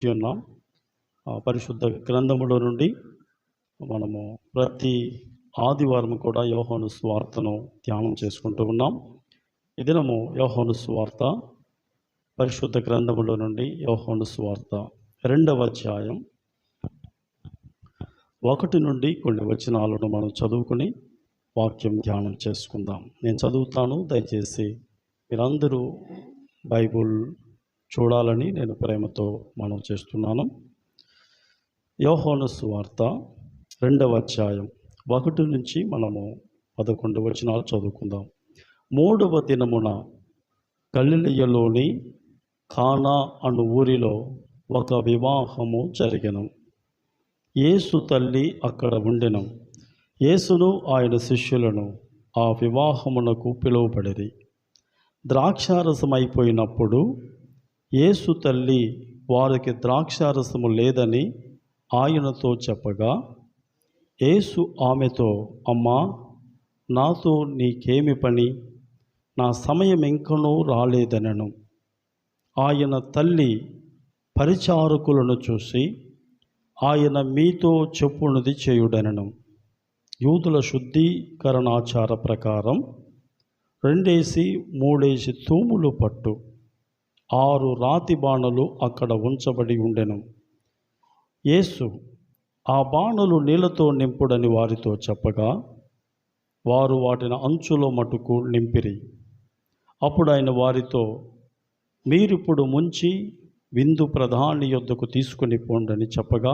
ఉన్నాం. పరిశుద్ధ గ్రంథములో నుండి మనము ప్రతి ఆదివారం కూడా యోహాను సువార్తను ధ్యానం చేసుకుంటూ ఉన్నాం. ఈ దినము యోహాను సువార్త పరిశుద్ధ గ్రంథములో నుండి యోహాను సువార్త 2వ అధ్యాయం 1 నుండి కొన్ని వచనాలను మనం చదువుకుని వాక్యం ధ్యానం చేసుకుందాం. నేను చదువుతాను, దయచేసి మీరందరూ బైబుల్ చూడాలని నేను ప్రేమతో మనం చేస్తున్నాను. యోహాను సువార్త 2వ అధ్యాయం 1 నుంచి మనము 11 వచనాలు చదువుకుందాం. 3వ దినమున గలిలయలోని కానా అను ఊరిలో ఒక వివాహము జరిగెను. యేసు తల్లి అక్కడ ఉండెను. యేసును ఆయన శిష్యులను ఆ వివాహమునకు పిలువబడిరి. ద్రాక్షారసం అయిపోయినప్పుడు యేసు తల్లి వారికి ద్రాక్షారసము లేదని ఆయనతో చెప్పగా, యేసు ఆమెతో, అమ్మా, నాతో నీకేమి పని? నా సమయం ఇంకనూ రాలేదనెను. ఆయన తల్లి పరిచారకులను చూసి, ఆయన మీతో చెప్పునది చేయుడనెను. యూదుల శుద్ధీకరణాచార ప్రకారం 2-3 తూములు పట్టు 6 రాతి బాణలు అక్కడ ఉంచబడి ఉండెను. యేసు ఆ బాణలు నీళ్లతో నింపుడని వారితో చెప్పగా, వారు వాటిని అంచులో మటుకు నింపిరి. అప్పుడు ఆయన వారితో, మీరిప్పుడు ముంచి విందు ప్రధాని యొద్దకు తీసుకుని పోండని చెప్పగా,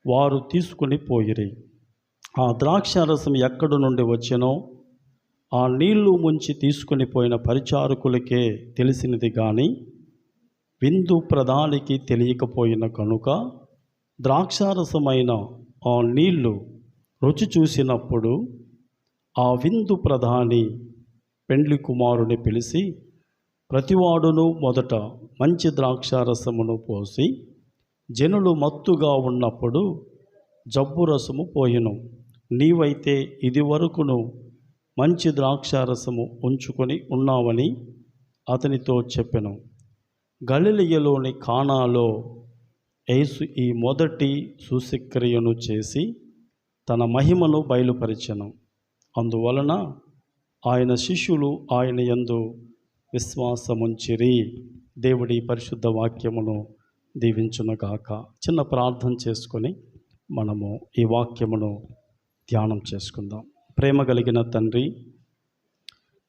వారు తీసుకుని పోయిరి. ఆ ద్రాక్షారసం ఎక్కడి నుండి వచ్చెనో ఆ నీళ్లు ముంచి తీసుకుని పోయిన పరిచారకులకే తెలిసినది కానీ విందు ప్రధానికి తెలియకపోయిన కనుక, ద్రాక్షారసమైన ఆ నీళ్లు రుచి చూసినప్పుడు ఆ విందు ప్రధాని పెండ్లి కుమారుని పిలిచి, ప్రతివాడును మొదట మంచి ద్రాక్షారసమును పోసి జనులు మత్తుగా ఉన్నప్పుడు జబ్బు రసము పోయెను. నీవైతే ఇది వరకును మంచి ద్రాక్షారసము ఉంచుకొని ఉన్నావని అతనితో చెప్పెను. గలిలయలోని కానాలో యేసు ఈ మొదటి సూచక్రియను చేసి తన మహిమను బయలుపరిచెను. అందువలన ఆయన శిష్యులు ఆయన యందు విశ్వాసముంచిరి. దేవుడి పరిశుద్ధ వాక్యమును దీవించునుగాక. చిన్న ప్రార్థన చేసుకొని మనము ఈ వాక్యమును ధ్యానం చేసుకుందాం. ప్రేమ కలిగిన తండ్రి,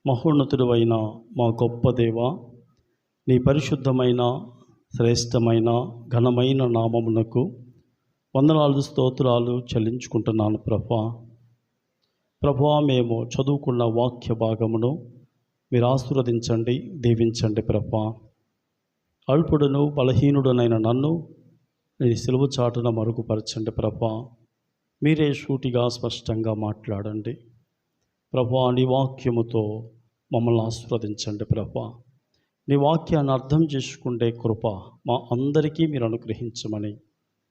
మహోన్నతుడు అయిన మా గొప్ప దేవ, నీ పరిశుద్ధమైన శ్రేష్టమైన ఘనమైన నామమునకు వందనాలు స్తోత్రాలు చెల్లించుకుంటున్నాను ప్రభా. మేము చదువుకున్న వాక్య భాగమును మీరు ఆశీర్వదించండి, దీవించండి ప్రభా. అల్పుడును బలహీనుడునైన నన్ను నీ సిలువ చాటున మరుగుపరచండి ప్రభా. మీరే సూటిగా స్పష్టంగా మాట్లాడండి ప్రభా. నీ వాక్యముతో మమ్మల్ని ఆశీర్వదించండి ప్రభా. నీ వాక్యాన్ని అర్థం చేసుకుంటే కృప మా అందరికీ మీరు అనుగ్రహించమని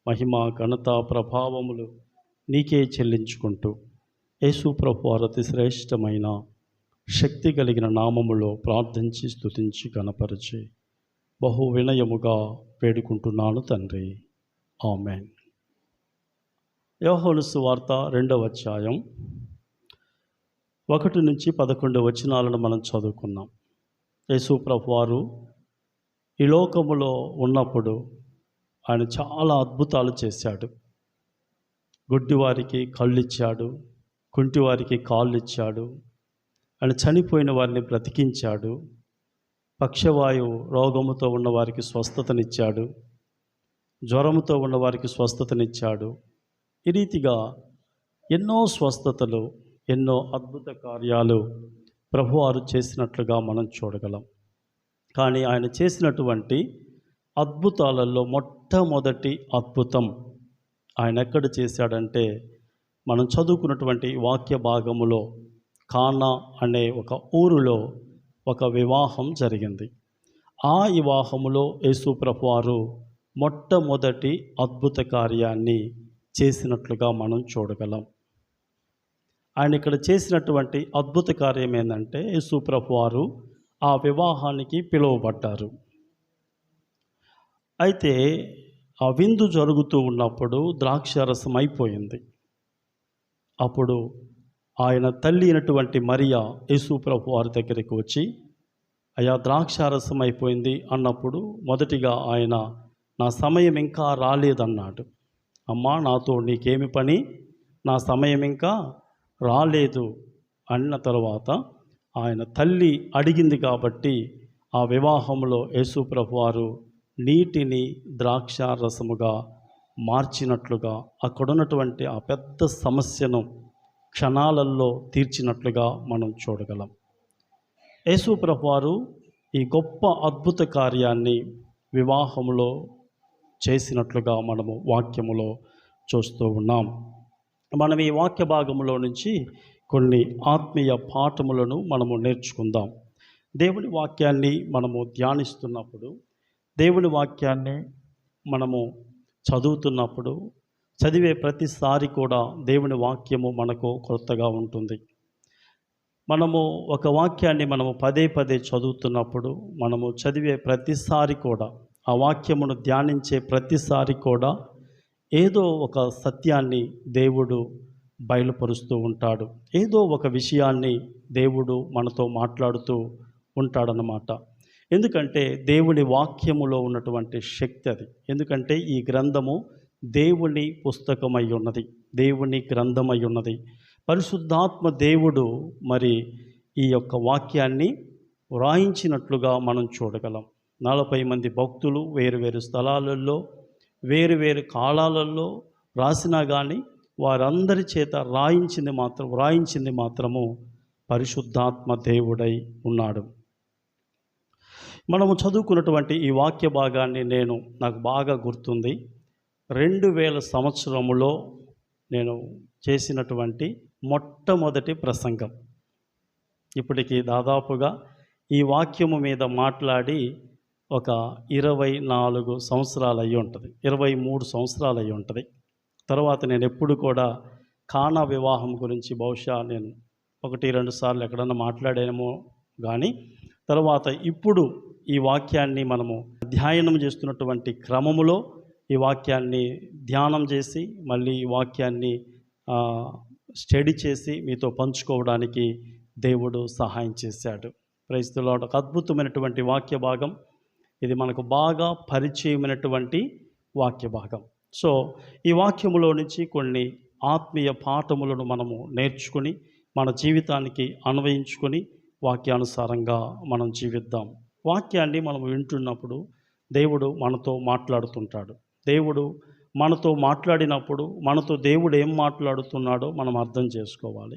మహిమ ఘనత ప్రభావములు నీకే చెల్లించుకుంటూ యేసు ప్రభు అతి శ్రేష్టమైన శక్తి కలిగిన నామములో ప్రార్థించి స్తుతించి గణపరిచి బహు వినయముగా వేడుకుంటున్నాను తండ్రి, ఆమేన్. యోహాను సువార్త 2వ అధ్యాయం 1 నుంచి 11 వచనాలను మనం చదువుకున్నాం. యేసు ప్రభు వారు ఈ లోకములో ఉన్నప్పుడు ఆయన చాలా అద్భుతాలు చేశాడు. గుడ్డివారికి కళ్ళు ఇచ్చాడు, కుంటివారికి కాళ్ళు ఇచ్చాడు, ఆయన చనిపోయిన వారిని బ్రతికించాడు, పక్షవాయు రోగముతో ఉన్నవారికి స్వస్థతనిచ్చాడు, జ్వరముతో ఉన్నవారికి స్వస్థతనిచ్చాడు. ఈ రీతిగా ఎన్నో స్వస్థతలు, ఎన్నో అద్భుత కార్యాలు ప్రభువారు చేసినట్లుగా మనం చూడగలం. కానీ ఆయన చేసినటువంటి అద్భుతాలలో మొట్టమొదటి అద్భుతం ఆయన ఎక్కడ చేశాడంటే, మనం చదువుకున్నటువంటి వాక్య భాగములో కానా అనే ఒక ఊరిలో ఒక వివాహం జరిగింది. ఆ వివాహములో యేసు ప్రభువారు మొట్టమొదటి అద్భుత కార్యాన్ని చేసినట్లుగా మనం చూడగలం. ఆయన ఇక్కడ చేసినటువంటి అద్భుత కార్యం ఏంటంటే, యేసు ప్రభువారు ఆ వివాహానికి పిలువబడ్డారు. అయితే ఆ విందు జరుగుతూ ఉన్నప్పుడు ద్రాక్షారసం అయిపోయింది. అప్పుడు ఆయన తల్లి అయినటువంటి మరియా యేసు ప్రభు వారి దగ్గరికి వచ్చి, అయ్యా ద్రాక్షారసం అయిపోయింది అన్నప్పుడు మొదటిగా ఆయన నా సమయం ఇంకా రాలేదన్నాడు. అమ్మా నాతో నీకేమి పని, నా సమయం ఇంకా రాలేదు అన్న తర్వాత ఆయన తల్లి అడిగింది కాబట్టి ఆ వివాహంలో యేసు ప్రభు వారు నీటిని ద్రాక్షారసముగా మార్చినట్లుగా అక్కడున్నటువంటి ఆ పెద్ద సమస్యను క్షణాలలో తీర్చినట్లుగా మనం చూడగలం. యేసు ప్రభు వారు ఈ గొప్ప అద్భుత కార్యాన్ని వివాహములో చేసినట్లుగా మనము వాక్యములో చూస్తూ ఉన్నాం. మనం ఈ వాక్య భాగంలో నుంచి కొన్ని ఆత్మీయ పాఠములను మనము నేర్చుకుందాం. దేవుని వాక్యాన్ని మనము ధ్యానిస్తున్నప్పుడు, దేవుని వాక్యాన్ని మనము చదువుతున్నప్పుడు, చదివే ప్రతిసారి కూడా దేవుని వాక్యము మనకు కొత్తగా ఉంటుంది. మనము ఒక వాక్యాన్ని మనము పదే పదే చదువుతున్నప్పుడు, మనము చదివే ప్రతిసారి కూడా, ఆ వాక్యమును ధ్యానించే ప్రతిసారి కూడా ఏదో ఒక సత్యాన్ని దేవుడు బయలుపరుస్తూ ఉంటాడు. ఏదో ఒక విషయాన్ని దేవుడు మనతో మాట్లాడుతూ ఉంటాడన్నమాట. ఎందుకంటే దేవుని వాక్యములో ఉన్నటువంటి శక్తి అది. ఎందుకంటే ఈ గ్రంథము దేవుని పుస్తకమై ఉన్నది, దేవుని గ్రంథమై ఉన్నది. పరిశుద్ధాత్మ దేవుడు మరి ఈ యొక్క వాక్యాన్ని వ్రాయించినట్లుగా మనం చూడగలం. 40 మంది భక్తులు వేరు స్థలాలలో వేరు కాలాలలో రాసినా కానీ వారందరి చేత వ్రాయించింది మాత్రము పరిశుద్ధాత్మ దేవుడై ఉన్నాడు. మనము చదువుకున్నటువంటి ఈ వాక్య భాగాన్ని నాకు బాగా గుర్తుంది. 2000 సంవత్సరములో నేను చేసినటువంటి మొట్టమొదటి ప్రసంగం. ఇప్పటికి దాదాపుగా ఈ వాక్యము మీద మాట్లాడి ఒక 24 సంవత్సరాలు అయ్యి ఉంటుంది, 23 సంవత్సరాలు అయ్యి ఉంటుంది. తర్వాత నేను ఎప్పుడు కూడా కానా వివాహం గురించి బహుశా నేను 1-2 సార్లు ఎక్కడన్నా మాట్లాడానేమో కానీ, తర్వాత ఇప్పుడు ఈ వాక్యాన్ని మనము అధ్యయనం చేస్తున్నటువంటి క్రమములో ఈ వాక్యాన్ని ధ్యానం చేసి మళ్ళీ ఈ వాక్యాన్ని స్టడీ చేసి మీతో పంచుకోవడానికి దేవుడు సహాయం చేశాడు. Praise the lord. ఒక అద్భుతమైనటువంటి వాక్య భాగం ఇది, మనకు బాగా పరిచయమైనటువంటి వాక్య భాగం. సో ఈ వాక్యములో నుంచి కొన్ని ఆత్మీయ పాఠములను మనము నేర్చుకుని మన జీవితానికి అన్వయించుకొని వాక్యానుసారంగా మనం జీవిద్దాం. వాక్యాన్ని మనం వింటున్నప్పుడు దేవుడు మనతో మాట్లాడుతుంటాడు. దేవుడు మనతో మాట్లాడినప్పుడు మనతో దేవుడు ఏం మాట్లాడుతున్నాడో మనం అర్థం చేసుకోవాలి.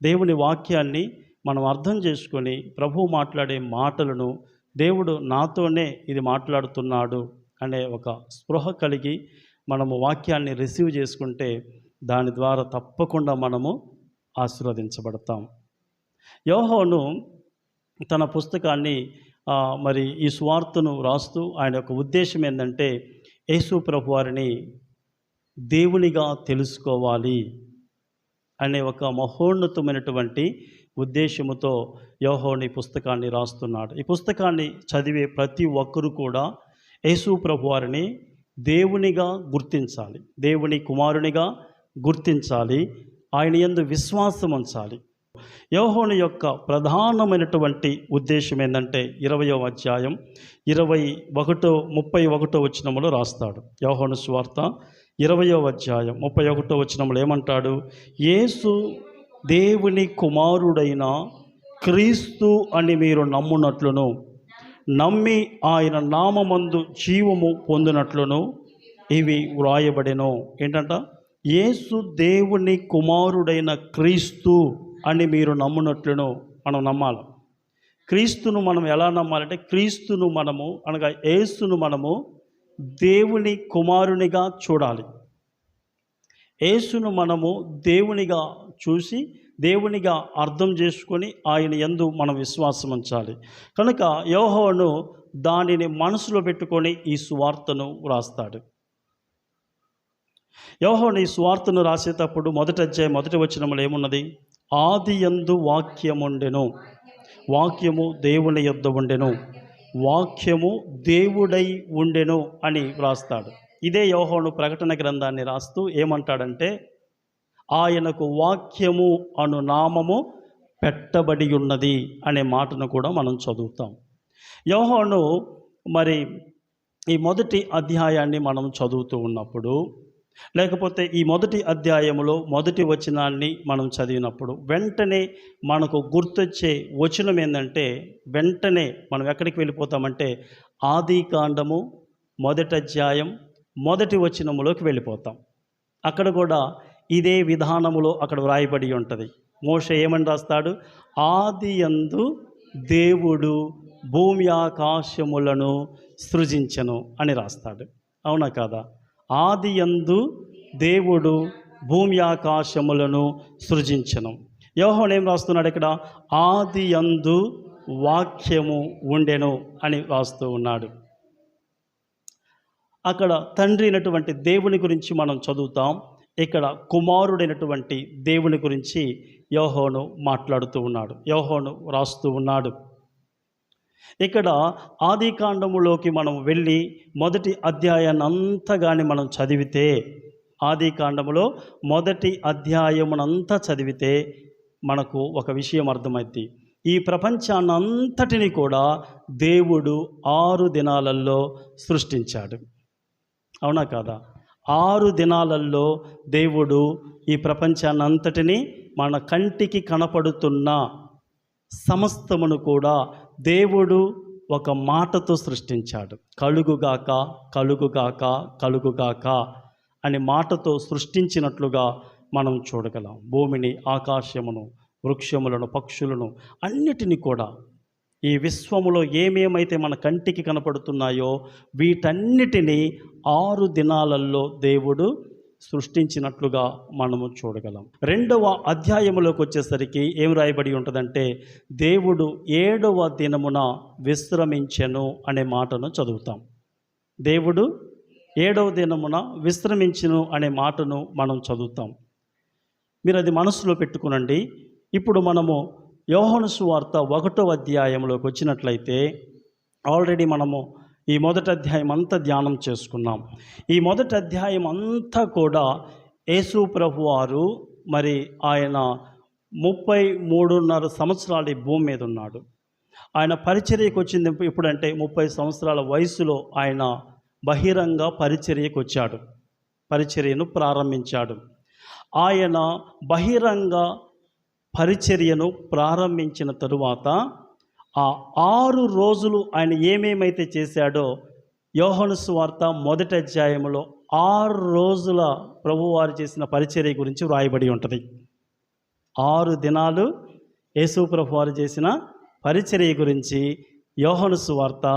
దేవుని వాక్యాన్ని మనం అర్థం చేసుకొని ప్రభువు మాట్లాడే మాటలను దేవుడు నాతోనే ఇది మాట్లాడుతున్నాడు అనే ఒక స్పృహ కలిగి మనము వాక్యాన్ని రిసీవ్ చేసుకుంటే దాని ద్వారా తప్పకుండా మనము ఆశీర్వదించబడతాం. యోహాను తన పుస్తకాన్ని మరి ఈ సువార్తను రాస్తూ ఆయన యొక్క ఉద్దేశం ఏంటంటే యేసు ప్రభు వారిని దేవునిగా తెలుసుకోవాలి అనే ఒక మహోన్నతమైనటువంటి ఉద్దేశముతో యోహాను ఈ పుస్తకాన్ని రాస్తున్నాడు. ఈ పుస్తకాన్ని చదివే ప్రతి ఒక్కరూ కూడా యేసు ప్రభు వారిని దేవునిగా గుర్తించాలి, దేవుని కుమారునిగా గుర్తించాలి, ఆయన యందు విశ్వాసం ఉంచాలి. యోహాను యొక్క ప్రధానమైనటువంటి ఉద్దేశం ఏంటంటే 20వ అధ్యాయం 31 వచనములో రాస్తాడు. యోహాను సువార్త 20వ అధ్యాయం 31 వచనములో ఏమంటాడు? యేసు దేవుని కుమారుడైన క్రీస్తు అని మీరు నమ్మునట్లును, నమ్మి ఆయన నామమందు జీవము పొందినట్లును ఇవి వ్రాయబడెను. ఏంటంట? యేసు దేవుని కుమారుడైన క్రీస్తు అని మీరు నమ్మునట్లును మనం నమ్మాలి. క్రీస్తును మనం ఎలా నమ్మాలంటే, క్రీస్తును మనము అనగా యేసును మనము దేవుని కుమారునిగా చూడాలి. యేసును మనము దేవునిగా చూసి దేవునిగా అర్థం చేసుకొని ఆయన యందు మనం విశ్వాసం ఉంచాలి. కనుక యోహాను దానిని మనసులో పెట్టుకొని ఈ సువార్తను వ్రాస్తాడు. యోహాను ఈ సువార్తను రాసేటప్పుడు 1వ అధ్యాయం 1వ వచనములో ఏమున్నది? ఆదియందు వాక్యముండెను, వాక్యము దేవుని యొద్ద ఉండెను, వాక్యము దేవుడై ఉండెను అని వ్రాస్తాడు. ఇదే యోహాను ప్రకటన గ్రంథాన్ని రాస్తూ ఏమంటాడంటే, ఆయనకు వాక్యము అను నామము పెట్టబడి ఉన్నది అనే మాటను కూడా మనం చదువుతాం. యోహాను మరి ఈ మొదటి అధ్యాయాన్ని మనం చదువుతూ ఉన్నప్పుడు, లేకపోతే ఈ మొదటి అధ్యాయములో మొదటి వచనాన్ని మనం చదివినప్పుడు వెంటనే మనకు గుర్తొచ్చే వచనం ఏంటంటే, వెంటనే మనం ఎక్కడికి వెళ్ళిపోతామంటే ఆది కాండము మొదటి అధ్యాయం మొదటి వచనములోకి వెళ్ళిపోతాం. అక్కడ కూడా ఇదే విధానములో అక్కడ వ్రాయబడి ఉంటుంది. మోషే ఏమని రాస్తాడు? ఆది యందు దేవుడు భూమి ఆకాశములను సృజించెను అని రాస్తాడు. అవునా కాదా? ఆది యందు దేవుడు భూమి ఆకాశములను సృజించెను. యోహాను ఏం రాస్తున్నాడు ఇక్కడ? ఆది యందు వాక్యము ఉండెను అని రాస్తూ ఉన్నాడు. అక్కడ తండ్రి అయినటువంటి దేవుని గురించి మనం చదువుతాం. ఇక్కడ కుమారుడైనటువంటి దేవుని గురించి యోహాను మాట్లాడుతూ ఉన్నాడు, యోహాను రాస్తూ ఉన్నాడు. ఇక్కడ ఆది కాండములోకి మనం వెళ్ళి మొదటి అధ్యాయాన్ని అంతా కానీ మనం చదివితే, ఆది కాండములో మొదటి అధ్యాయమునంతా చదివితే మనకు ఒక విషయం అర్థమైంది. ఈ ప్రపంచాన్నంతటిని కూడా దేవుడు 6 దినాలలో సృష్టించాడు. అవునా కాదా? 6 దినాలలో దేవుడు ఈ ప్రపంచాన్నంతటిని మన కంటికి కనపడుతున్న సమస్తమును కూడా దేవుడు ఒక మాటతో సృష్టించాడు. కలుగుగాక కలుగుగాక కలుగుగాక అని మాటతో సృష్టించినట్లుగా మనం చూడగలం. భూమిని, ఆకాశమును, వృక్షములను, పక్షులను అన్నిటినీ కూడా, ఈ విశ్వములో ఏమేమైతే మన కంటికి కనపడుతున్నాయో వీటన్నిటినీ 6 దినాలలో దేవుడు సృష్టించినట్లుగా మనము చూడగలం. 2వ అధ్యాయములోకి వచ్చేసరికి ఏం రాయబడి ఉంటుందంటే, దేవుడు 7వ దినమున విశ్రమించెను అనే మాటను చదువుతాం. దేవుడు 7వ దినమున విశ్రమించెను అనే మాటను మనం చదువుతాం. మీరు అది మనసులో పెట్టుకునండి. ఇప్పుడు మనము యోహాను సువార్త 1వ అధ్యాయంలోకి వచ్చినట్లయితే, ఆల్రెడీ మనము ఈ మొదటి అధ్యాయం అంతా ధ్యానం చేసుకున్నాం. ఈ మొదటి అధ్యాయం అంతా కూడా యేసు ప్రభువారు మరి ఆయన 33.5 సంవత్సరాలు ఈ భూమి మీద ఉన్నాడు. ఆయన పరిచర్యకు వచ్చింది ఎప్పుడంటే 30 సంవత్సరాల వయసులో ఆయన బహిరంగ పరిచర్యకు వచ్చాడు, పరిచర్యను ప్రారంభించాడు. ఆయన బహిరంగ పరిచర్యను ప్రారంభించిన తరువాత ఆ 6 రోజులు ఆయన ఏమేమైతే చేశాడో యోహాను సువార్త మొదటి అధ్యాయంలో 6 రోజుల ప్రభువారు చేసిన పరిచర్య గురించి వ్రాయబడి ఉంటుంది. 6 దినాలు యేసు ప్రభువారు చేసిన పరిచర్య గురించి యోహాను సువార్త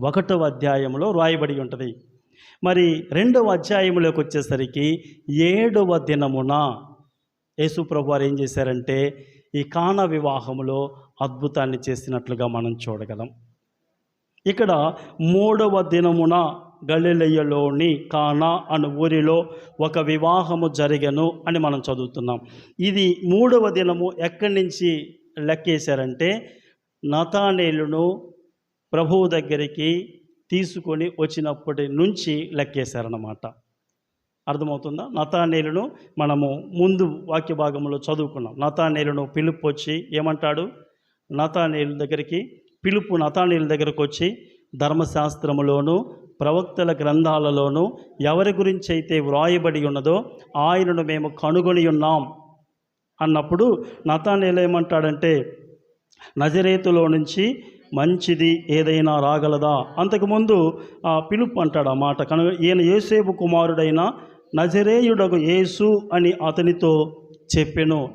1వ అధ్యాయంలో వ్రాయబడి ఉంటుంది. మరి 2వ అధ్యాయంలోకి వచ్చేసరికి 7వ దినమున యేసు ప్రభువారు ఏం చేశారంటే ఈ కానా వివాహములో అద్భుతాన్ని చేసినట్లుగా మనం చూడగలం. ఇక్కడ 3వ దినమున గలిలయలోని కానా అను ఊరిలో ఒక వివాహము జరిగెను అని మనం చదువుతున్నాం. ఇది 3వ దినము ఎక్కడి నుంచి లెక్కేశారంటే, నతానేలును ప్రభువు దగ్గరికి తీసుకొని వచ్చినప్పటి నుంచి లెక్కేశారన్నమాట. అర్థమవుతుందా? నతానేలును మనము ముందు వాక్య భాగంలో చదువుకున్నాం. నతానేలును పిలుపు వచ్చి ఏమంటాడు? నతానేలు దగ్గరికి పిలుపు నతానేలు దగ్గరకు వచ్చి ధర్మశాస్త్రములోను ప్రవక్తల గ్రంథాలలోనూ ఎవరి గురించి అయితే వ్రాయబడి ఉన్నదో ఆయనను మేము కనుగొని ఉన్నాం అన్నప్పుడు నతానేలు ఏమంటాడంటే, నజరేతులో నుంచి మంచిది ఏదైనా రాగలదా? అంతకుముందు పిలుపు అంటాడు ఆ మాట. కనుక ఈయన యోసేపు కుమారుడైన నజరేయుడగు యేసు అని అతనితో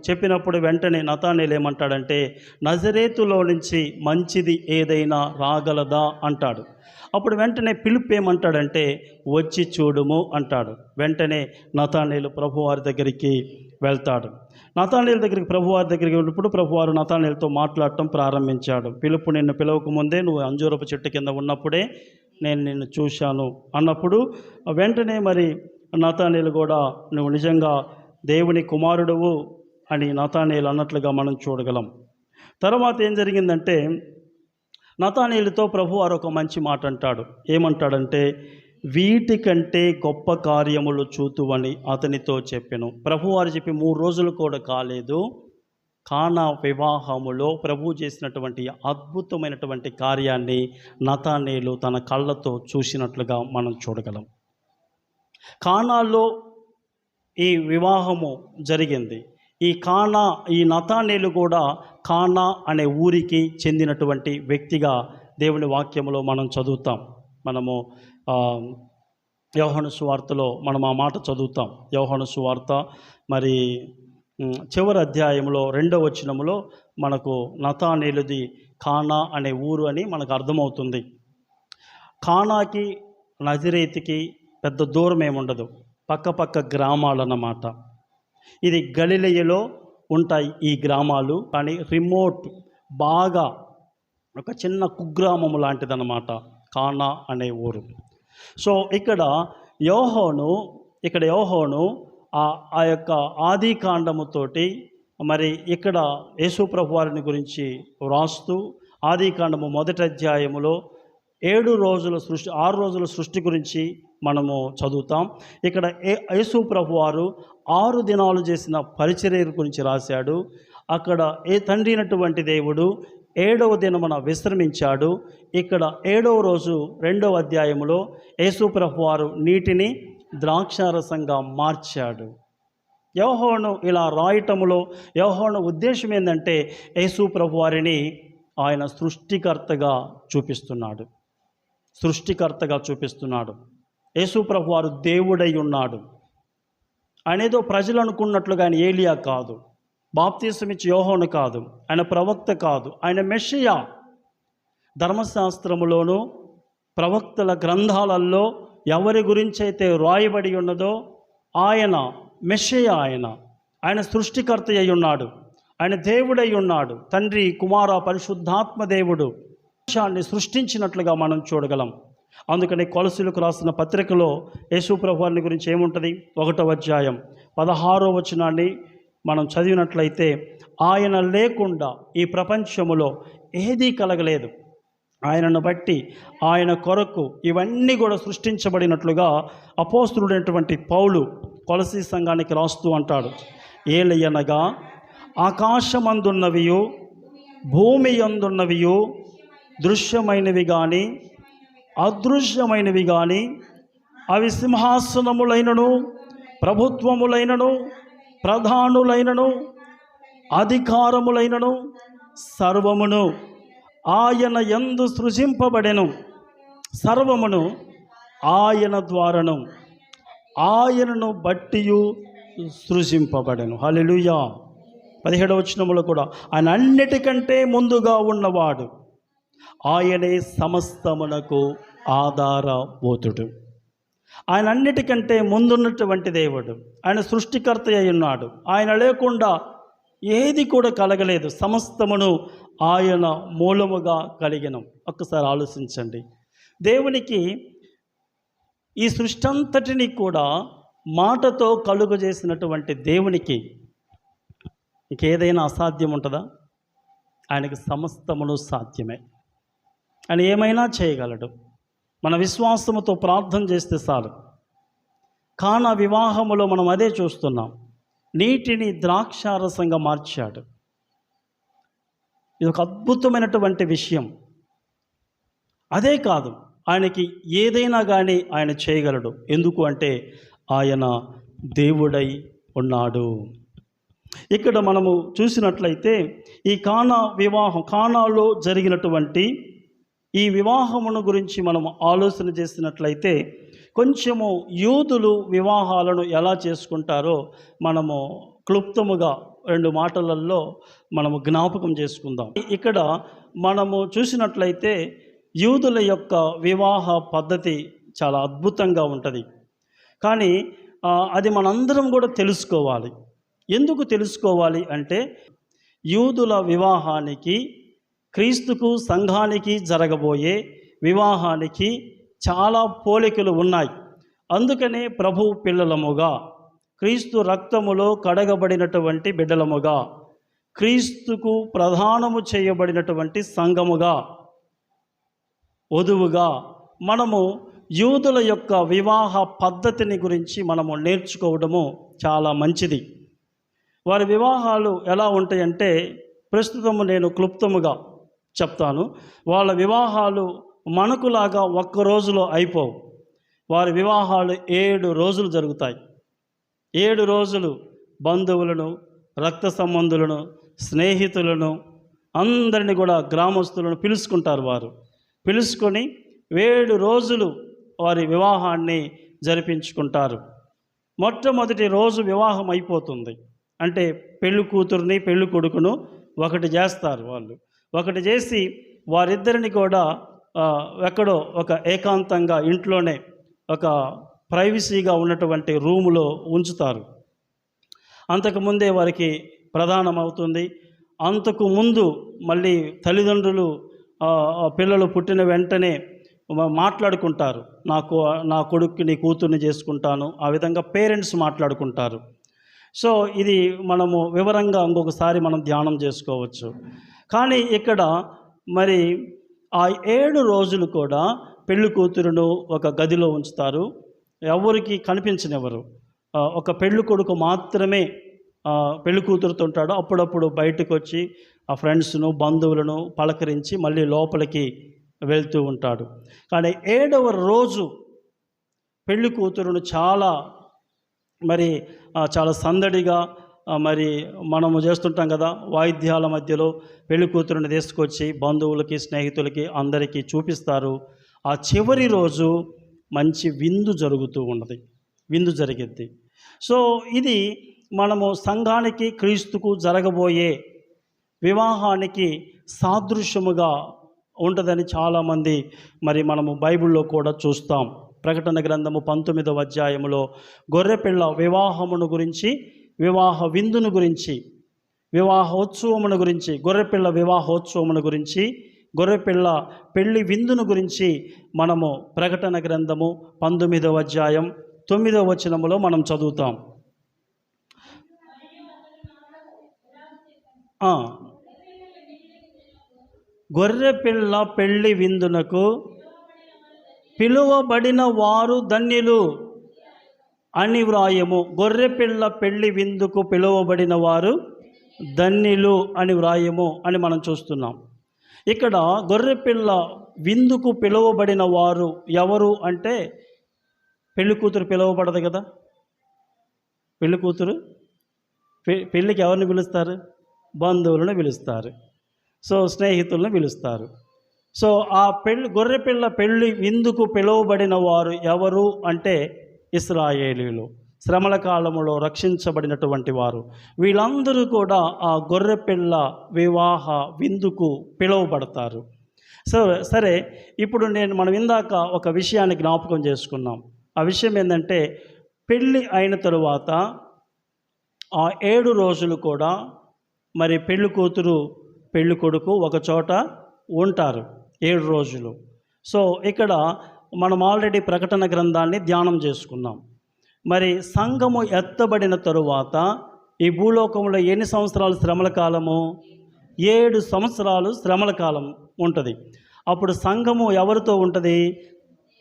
చెప్పినప్పుడు వెంటనే నతానేలు ఏమంటాడంటే, నజరేతులో నుంచి మంచిది ఏదైనా రాగలదా అంటాడు. అప్పుడు వెంటనే పిలుపు ఏమంటాడంటే, వచ్చి చూడుము అంటాడు. వెంటనే నతానేలు ప్రభువారి దగ్గరికి వెళ్తాడు. నతానేలు దగ్గరికి ప్రభువారి దగ్గరికి వెళ్ళినప్పుడు ప్రభువారు నతానేలుతో మాట్లాడటం ప్రారంభించాడు. పిలుపు నిన్ను పిలవకముందే నువ్వు అంజూరపు చెట్టు కింద ఉన్నప్పుడే నేను నిన్ను చూశాను అన్నప్పుడు వెంటనే మరి నతానేలు కూడా నువ్వు నిజంగా దేవుని కుమారుడువు అని నతానేలు అన్నట్లుగా మనం చూడగలం. తర్వాత ఏం జరిగిందంటే, నతానేలుతో ప్రభువారు ఒక మంచి మాట అంటాడు. ఏమంటాడంటే, వీటికంటే గొప్ప కార్యములు చూతువని అతనితో చెప్పెను. ప్రభువారు చెప్పి 3 రోజులు కూడా కాలేదు, కానా వివాహములో ప్రభు చేసినటువంటి అద్భుతమైనటువంటి కార్యాన్ని నతానేలు తన కళ్ళతో చూసినట్లుగా మనం చూడగలం. కానాలో ఈ వివాహము జరిగింది. ఈ నతానేలు కూడా కానా అనే ఊరికి చెందినటువంటి వ్యక్తిగా దేవుని వాక్యములో మనం చదువుతాం. మనము యోహాను సువార్తలో మనం ఆ మాట చదువుతాం. యోహాను సువార్త మరి చివరి అధ్యాయంలో 2వ వచనములో మనకు నతానేలుది కానా అనే ఊరు అని మనకు అర్థమవుతుంది. కానాకి నజరేతుకి పెద్ద దూరం ఏముండదు, పక్క గ్రామాలన్నమాట. ఇది గలిలయలో ఉంటాయి ఈ గ్రామాలు, కానీ రిమోట్, బాగా ఒక చిన్న కుగ్రామము లాంటిదన్నమాట కానా అనే ఊరు. సో ఇక్కడ యోహాను ఆ యొక్క ఆది కాండముతోటి మరి ఇక్కడ యేసు ప్రభు వారిని గురించి వ్రాస్తూ ఆది కాండము 1వ అధ్యాయములో 6 రోజుల సృష్టి గురించి మనము చదువుతాం. ఇక్కడ యేసు ప్రభు వారు 6 దినాలు చేసిన పరిచర్య గురించి రాశాడు. అక్కడ తండ్రి అయినటువంటి దేవుడు 7వ దినమున విశ్రమించాడు. ఇక్కడ 7వ రోజు 2వ అధ్యాయములో యేసు ప్రభు వారు నీటిని ద్రాక్షారసంగా మార్చాడు. యోహాను ఇలా రాయటములో యోహాను ఉద్దేశం ఏంటంటే యేసు ప్రభు వారిని ఆయన సృష్టికర్తగా చూపిస్తున్నాడు. యేసు ప్రభు వారు దేవుడై ఉన్నాడు. ఆయన ఏదో ప్రజలు అనుకున్నట్లుగా ఆయన ఏలియా కాదు, బాప్తీసం ఇచ్చి యోహాను కాదు, ఆయన ప్రవక్త కాదు, ఆయన మెస్సియా. ధర్మశాస్త్రములోను ప్రవక్తల గ్రంథాలలో ఎవరి గురించి అయితే రాయబడి ఉన్నదో ఆయన మెస్సియా. ఆయన సృష్టికర్త అయి ఉన్నాడు, ఆయన దేవుడై ఉన్నాడు. తండ్రి, కుమార, పరిశుద్ధాత్మ దేవుడు విషయాన్ని సృష్టించినట్లుగా మనం చూడగలం. అందుకని కొలసీలకు రాసిన పత్రికలో యేసు ప్రభువారిని గురించి ఏముంటుంది? 1వ అధ్యాయం 16వ వచనాన్ని మనం చదివినట్లయితే, ఆయన లేకుండా ఈ ప్రపంచములో ఏదీ కలగలేదు, ఆయనను బట్టి ఆయన కొరకు ఇవన్నీ కూడా సృష్టించబడినట్లుగా అపోస్తలుడైనటువంటి పౌలు కొలసీ సంఘానికి రాస్తూ అంటాడు. ఏలయనగా ఆకాశమందున్నవియు భూమి యందున్నవియు దృశ్యమైనవి కానీ అదృశ్యమైనవి కానీ, అవి సింహాసనములైనను ప్రభుత్వములైనను ప్రధానులైనను అధికారములైనను సర్వమును ఆయన యందు సృజింపబడెను. సర్వమును ఆయన ద్వారాను ఆయనను బట్టియు సృజింపబడెను. హల్లెలూయా. 17వ వచనములో కూడా ఆయన అన్నిటికంటే ముందుగా ఉన్నవాడు, ఆయనే సమస్తమునకు ఆధారభూతుడు. ఆయన అన్నిటికంటే ముందున్నటువంటి దేవుడు, ఆయన సృష్టికర్త అయి ఉన్నాడు. ఆయన లేకుండా ఏది కూడా కలగలేదు, సమస్తమును ఆయన మూలముగా కలిగిన. ఒక్కసారి ఆలోచించండి. దేవునికి ఈ సృష్టి అంతటిని కూడా మాటతో కలుగు చేసినటువంటి దేవునికి ఇంకేదైనా అసాధ్యం ఉంటుందా? ఆయనకి సమస్తమును సాధ్యమే. ఆయన ఏమైనా చేయగలడు. మన విశ్వాసముతో ప్రార్థన చేస్తే చాలు. కానా వివాహములో మనం అదే చూస్తున్నాం. నీటిని ద్రాక్షారసంగా మార్చాడు. ఇది ఒక అద్భుతమైనటువంటి విషయం. అదే కాదు, ఆయనకి ఏదైనా కానీ ఆయన చేయగలడు. ఎందుకు అంటే ఆయన దేవుడై ఉన్నాడు. ఇక్కడ మనము చూసినట్లయితే ఈ కానాలో జరిగినటువంటి ఈ వివాహమును గురించి మనము ఆలోచన చేసినట్లయితే కొంచెము యూదులు వివాహాలను ఎలా చేసుకుంటారో మనము క్లుప్తముగా 2 మాటలలో మనము జ్ఞాపకం చేసుకుందాం. ఇక్కడ మనము చూసినట్లయితే యూదుల యొక్క వివాహ పద్ధతి చాలా అద్భుతంగా ఉంటుంది. కానీ అది మనందరం కూడా తెలుసుకోవాలి. ఎందుకు తెలుసుకోవాలి అంటే, యూదుల వివాహానికి క్రీస్తుకు సంఘానికి జరగబోయే వివాహానికి చాలా పోలికలు ఉన్నాయి. అందుకనే ప్రభు పిల్లలముగా, క్రీస్తు రక్తములో కడగబడినటువంటి బిడ్డలముగా, క్రీస్తుకు ప్రధానము చేయబడినటువంటి సంఘముగా, వధువుగా మనము యూదుల యొక్క వివాహ పద్ధతిని గురించి మనము నేర్చుకోవడము చాలా మంచిది. వారి వివాహాలు ఎలా ఉంటాయంటే, ప్రస్తుతము నేను క్లుప్తముగా చెప్తాను. వాళ్ళ వివాహాలు మనకులాగా ఒక్క రోజులో అయిపోవు. వారి వివాహాలు 7 రోజులు జరుగుతాయి. 7 రోజులు బంధువులను, రక్త సంబంధులను, స్నేహితులను అందరినీ కూడా, గ్రామస్తులను పిలుచుకుంటారు. వారు పిలుచుకొని 7 రోజులు వారి వివాహాన్ని జరిపించుకుంటారు. మొట్టమొదటి రోజు వివాహం అయిపోతుంది. అంటే పెళ్ళి కూతుర్ని పెళ్ళి కొడుకును ఒకటి చేస్తారు. వాళ్ళు ఒకటి చేసి వారిద్దరిని కూడా ఎక్కడో ఒక ఏకాంతంగా ఇంట్లోనే ఒక ప్రైవసీగా ఉన్నటువంటి రూములో ఉంచుతారు. అంతకుముందే వారికి ప్రధానమవుతుంది. అంతకు ముందు మళ్ళీ తల్లిదండ్రులు పిల్లలు పుట్టిన వెంటనే మాట్లాడుకుంటారు. నా కొడుక్కి నీ కూతుర్ని చేసుకుంటాను, ఆ విధంగా పేరెంట్స్ మాట్లాడుకుంటారు. సో ఇది మనము వివరంగా ఇంకొకసారి మనం ధ్యానం చేసుకోవచ్చు. కానీ ఇక్కడ మరి ఆ 7 రోజులు కూడా పెళ్లి కూతురును ఒక గదిలో ఉంచుతారు. ఎవరికి కనిపించనివ్వరు. ఒక పెళ్లి కొడుకు మాత్రమే పెళ్లి కూతురుతో ఉంటాడు. అప్పుడప్పుడు బయటకు వచ్చి ఆ ఫ్రెండ్స్ను, బంధువులను పలకరించి మళ్ళీ లోపలికి వెళ్తూ ఉంటాడు. కానీ 7వ రోజు పెళ్లి కూతురును చాలా సందడిగా మరి మనము చేస్తుంటాం కదా, వాయిద్యాల మధ్యలో పెళ్లి కూతురుని తీసుకొచ్చి బంధువులకి, స్నేహితులకి అందరికీ చూపిస్తారు. ఆ చివరి రోజు మంచి విందు జరుగుతూ ఉన్నది, విందు జరిగిద్ది. సో ఇది మనము సంఘానికి, క్రీస్తుకు జరగబోయే వివాహానికి సాదృశ్యముగా ఉంటుందని చాలామంది మరి మనము బైబిల్లో కూడా చూస్తాం. ప్రకటన గ్రంథము 19వ అధ్యాయములో గొర్రెపిల్ల వివాహమును గురించి, వివాహ విందును గురించి, వివాహోత్సవమును గురించి, గొర్రెపిల్ల వివాహోత్సవమును గురించి, గొర్రెపిల్ల పెళ్లి విందును గురించి మనము ప్రకటన గ్రంథము 19వ అధ్యాయం 9వ వచనములో మనం చదువుతాం. గొర్రెపిల్ల పెళ్లి విందునకు పిలువబడిన వారు ధన్యులు అని వ్రాయము. గొర్రెపిల్ల పెళ్లి విందుకు పిలువబడిన వారు ధన్యులు అని వ్రాయము అని మనం చూస్తున్నాం. ఇక్కడ గొర్రెపిల్ల విందుకు పిలువబడిన వారు ఎవరు అంటే, పెళ్లి కూతురు పిలువబడదు కదా. పెళ్లి కూతురు పెళ్ళికి ఎవరిని పిలుస్తారు? బంధువులను పిలుస్తారు. సో స్నేహితులను పిలుస్తారు. సో ఆ గొర్రెపిల్ల పెళ్లి విందుకు పిలువబడిన వారు ఎవరు అంటే ఇశ్రాయేలీయులు, శ్రమల కాలములో రక్షించబడినటువంటి వారు. వీళ్ళందరూ కూడా ఆ గొర్రెపిల్ల వివాహ విందుకు పిలువబడతారు. సరే, ఇప్పుడు మనం ఇందాక ఒక విషయాన్ని జ్ఞాపకం చేసుకున్నాం. ఆ విషయం ఏంటంటే, పెళ్ళి అయిన తరువాత ఆ 7 రోజులు కూడా మరి పెళ్లి కూతురు పెళ్లి కొడుకు ఒక చోట ఉంటారు 7 రోజులు. సో ఇక్కడ మనం ఆల్రెడీ ప్రకటన గ్రంథాన్ని ధ్యానం చేసుకున్నాం. మరి సంఘము ఎత్తబడిన తరువాత ఈ భూలోకంలో ఎన్ని సంవత్సరాలు శ్రమల కాలము? 7 సంవత్సరాలు శ్రమల కాలం ఉంటుంది. అప్పుడు సంఘము ఎవరితో ఉంటుంది?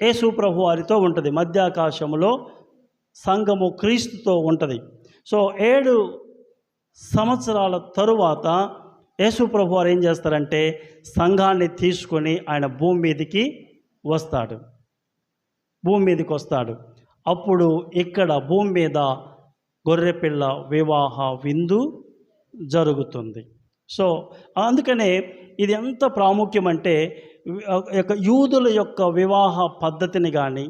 యేసు ప్రభు వారితో ఉంటుంది. మధ్యాకాశములో సంఘము క్రీస్తుతో ఉంటుంది. సో 7 సంవత్సరాల తరువాత యేసు ప్రభు వారు ఏం చేస్తారంటే, సంఘాన్ని తీసుకొని ఆయన భూమి మీదకి వస్తాడు. అప్పుడు ఇక్కడ భూమి మీద గొర్రెపిల్ల వివాహ విందు జరుగుతుంది. సో అందుకనే ఇది ఎంత ప్రాముఖ్యమంటే, యూదుల యొక్క వివాహ పద్ధతిని కానీ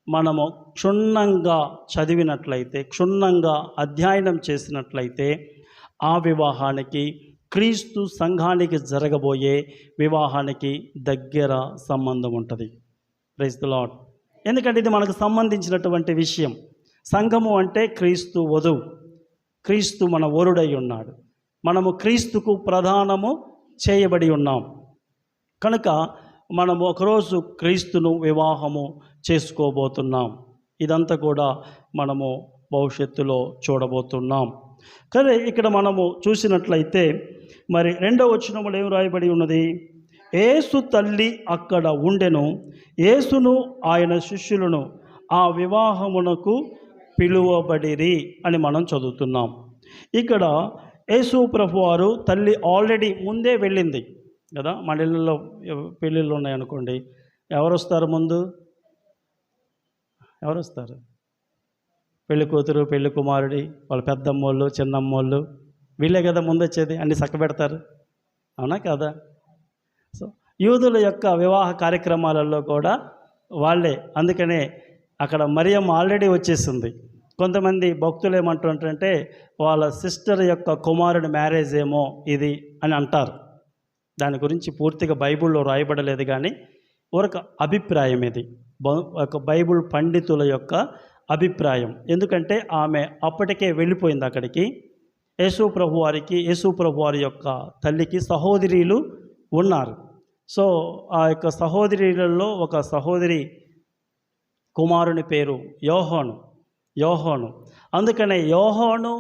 మనము క్షుణ్ణంగా చదివినట్లయితే, క్షుణ్ణంగా అధ్యయనం చేసినట్లయితే, ఆ వివాహానికి, క్రీస్తు సంఘానికి జరగబోయే వివాహానికి దగ్గర సంబంధం ఉంటుంది. Praise the lord. ఎందుకంటే ఇది మనకు సంబంధించినటువంటి విషయం. సంఘము అంటే క్రీస్తు వధువు, క్రీస్తు మన వరుడై ఉన్నాడు. మనము క్రీస్తుకు ప్రధానము చేయబడి ఉన్నాం కనుక మనము ఒకరోజు క్రీస్తును వివాహము చేసుకోబోతున్నాం. ఇదంతా కూడా మనము భవిష్యత్తులో చూడబోతున్నాం. కానీ ఇక్కడ మనము చూసినట్లయితే మరి 2వ వచనములో ఏం రాయబడి ఉన్నది? యేసు తల్లి అక్కడ ఉండెను. యేసును ఆయన శిష్యులను ఆ వివాహమునకు పిలువబడిరి అని మనం చదువుతున్నాం. ఇక్కడ యేసు ప్రభువారు తల్లి ఆల్రెడీ ముందే వెళ్ళింది కదా. మన ఇళ్ళల్లో పెళ్ళిళ్ళు ఉన్నాయనుకోండి, ఎవరు వస్తారు ముందు? ఎవరు వస్తారు? పెళ్లి కూతురు, పెళ్లి కుమారుడి వాళ్ళ పెద్దమ్మోళ్ళు, చిన్నమ్మోళ్ళు, వీళ్ళే కదా ముందు వచ్చేది, అన్ని చక్కబెడతారు, అవునా కదా? సో యూదుల యొక్క వివాహ కార్యక్రమాలలో కూడా వాళ్ళే. అందుకనే అక్కడ మరియమ్మ ఆల్రెడీ వచ్చేసింది. కొంతమంది భక్తులు ఏమంటుంటారంటే వాళ్ళ సిస్టర్ యొక్క కుమారుడి మ్యారేజ్ ఏమో ఇది అని అంటారు. దాని గురించి పూర్తిగా బైబిల్లో రాయబడలేదు, కానీ ఒక అభిప్రాయం ఇది, ఒక బైబిల్ పండితుల యొక్క అభిప్రాయం. ఎందుకంటే ఆమె అప్పటికే వెళ్ళిపోయింది అక్కడికి. యేసు ప్రభు వారి యొక్క తల్లికి సహోదరులు ఉన్నారు. సో ఆ యొక్క సహోదరులలో ఒక సహోదరి కుమారుని పేరు యోహాను. అందుకనే యోహాను,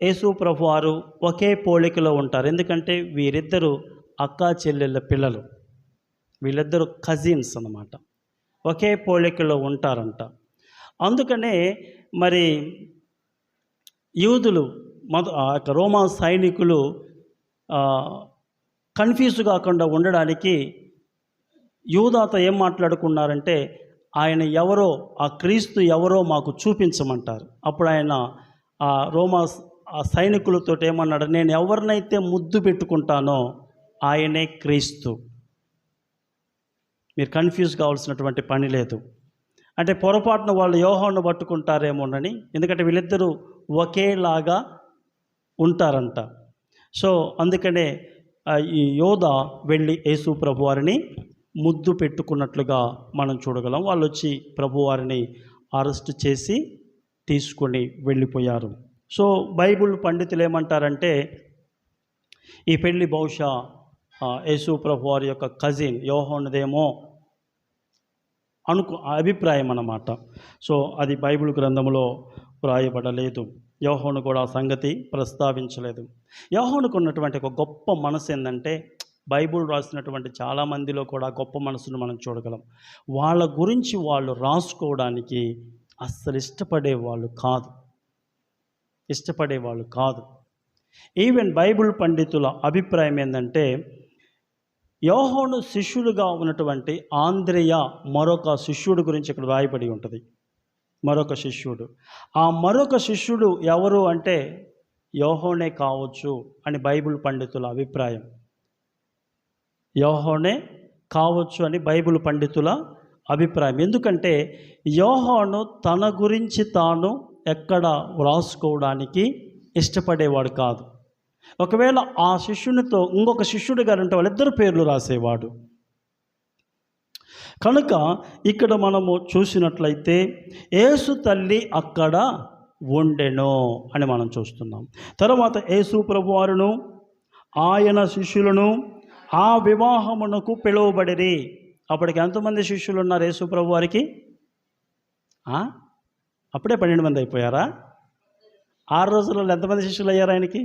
యేసు ప్రభు వారు ఒకే పోలికలో ఉంటారు. ఎందుకంటే వీరిద్దరూ అక్కా చెల్లెళ్ళ పిల్లలు, వీళ్ళిద్దరూ కజిన్స్ అన్నమాట, ఒకే పోలికలో ఉంటారంట. అందుకనే మరి యూదులు రోమా సైనికులు కన్ఫ్యూజ్ కాకుండా ఉండడానికి యూదాతో ఏం మాట్లాడుకున్నారంటే, ఆయన ఎవరో, ఆ క్రీస్తు ఎవరో మాకు చూపించమంటారు. అప్పుడు ఆయన ఆ రోమా సైనికులతో ఏమన్నాడు, నేను ఎవరినైతే ముద్దు పెట్టుకుంటానో ఆయనే క్రీస్తు, మీరు కన్ఫ్యూజ్ కావాల్సినటువంటి పని లేదు. అంటే పొరపాటున వాళ్ళు యోహాను పట్టుకుంటారేమోనని, ఎందుకంటే వీళ్ళిద్దరూ ఒకేలాగా ఉంటారంట. సో అందుకనే ఈ యోధ వెళ్ళి యేసు ప్రభువారిని ముద్దు పెట్టుకున్నట్లుగా మనం చూడగలం. వాళ్ళు వచ్చి ప్రభువారిని అరెస్ట్ చేసి తీసుకొని వెళ్ళిపోయారు. సో బైబిల్ పండితులు ఏమంటారంటే, ఈ పెళ్ళి బహుశా యేసు ప్రభువారి యొక్క కజిన్ యోహానుదేమో అభిప్రాయం అన్నమాట. సో అది బైబిల్ గ్రంథంలో వ్రాయబడలేదు. యోహాను కూడా ఆ సంగతి ప్రస్తావించలేదు. యోహానుకు ఉన్నటువంటి ఒక గొప్ప మనసు ఏంటంటే, బైబిల్ రాసినటువంటి చాలామందిలో కూడా గొప్ప మనసును మనం చూడగలం. వాళ్ళ గురించి వాళ్ళు రాసుకోవడానికి అస్సలు ఇష్టపడేవాళ్ళు కాదు. ఈవెన్ బైబిల్ పండితుల అభిప్రాయం ఏంటంటే, యోహాను శిష్యుడుగా ఉన్నటువంటి ఆంద్రేయ మరొక శిష్యుడు గురించి ఇక్కడ రాయబడి ఉంటుంది. మరొక శిష్యుడు, ఆ మరొక శిష్యుడు ఎవరు అంటే యోహానే కావచ్చు అని బైబిల్ పండితుల అభిప్రాయం. యోహానే కావచ్చు అని బైబిల్ పండితుల అభిప్రాయం. ఎందుకంటే యోహాను తన గురించి తాను ఎక్కడ వ్రాసుకోవడానికి ఇష్టపడేవాడు కాదు. ఒకవేళ ఆ శిష్యునితో ఇంకొక శిష్యుడు గారు అంటే వాళ్ళిద్దరు పేర్లు రాసేవాడు. కనుక ఇక్కడ మనము చూసినట్లయితే యేసు తల్లి అక్కడ ఉండెను అని మనం చూస్తున్నాం. తర్వాత యేసు ప్రభువారును ఆయన శిష్యులను ఆ వివాహమునకు పిలువబడిరి. అప్పటికి ఎంతమంది శిష్యులు ఉన్నారు యేసు ప్రభువారికి? అప్పుడే 12 మంది అయిపోయారా? 6 రోజులలో ఎంతమంది శిష్యులు అయ్యారు ఆయనకి?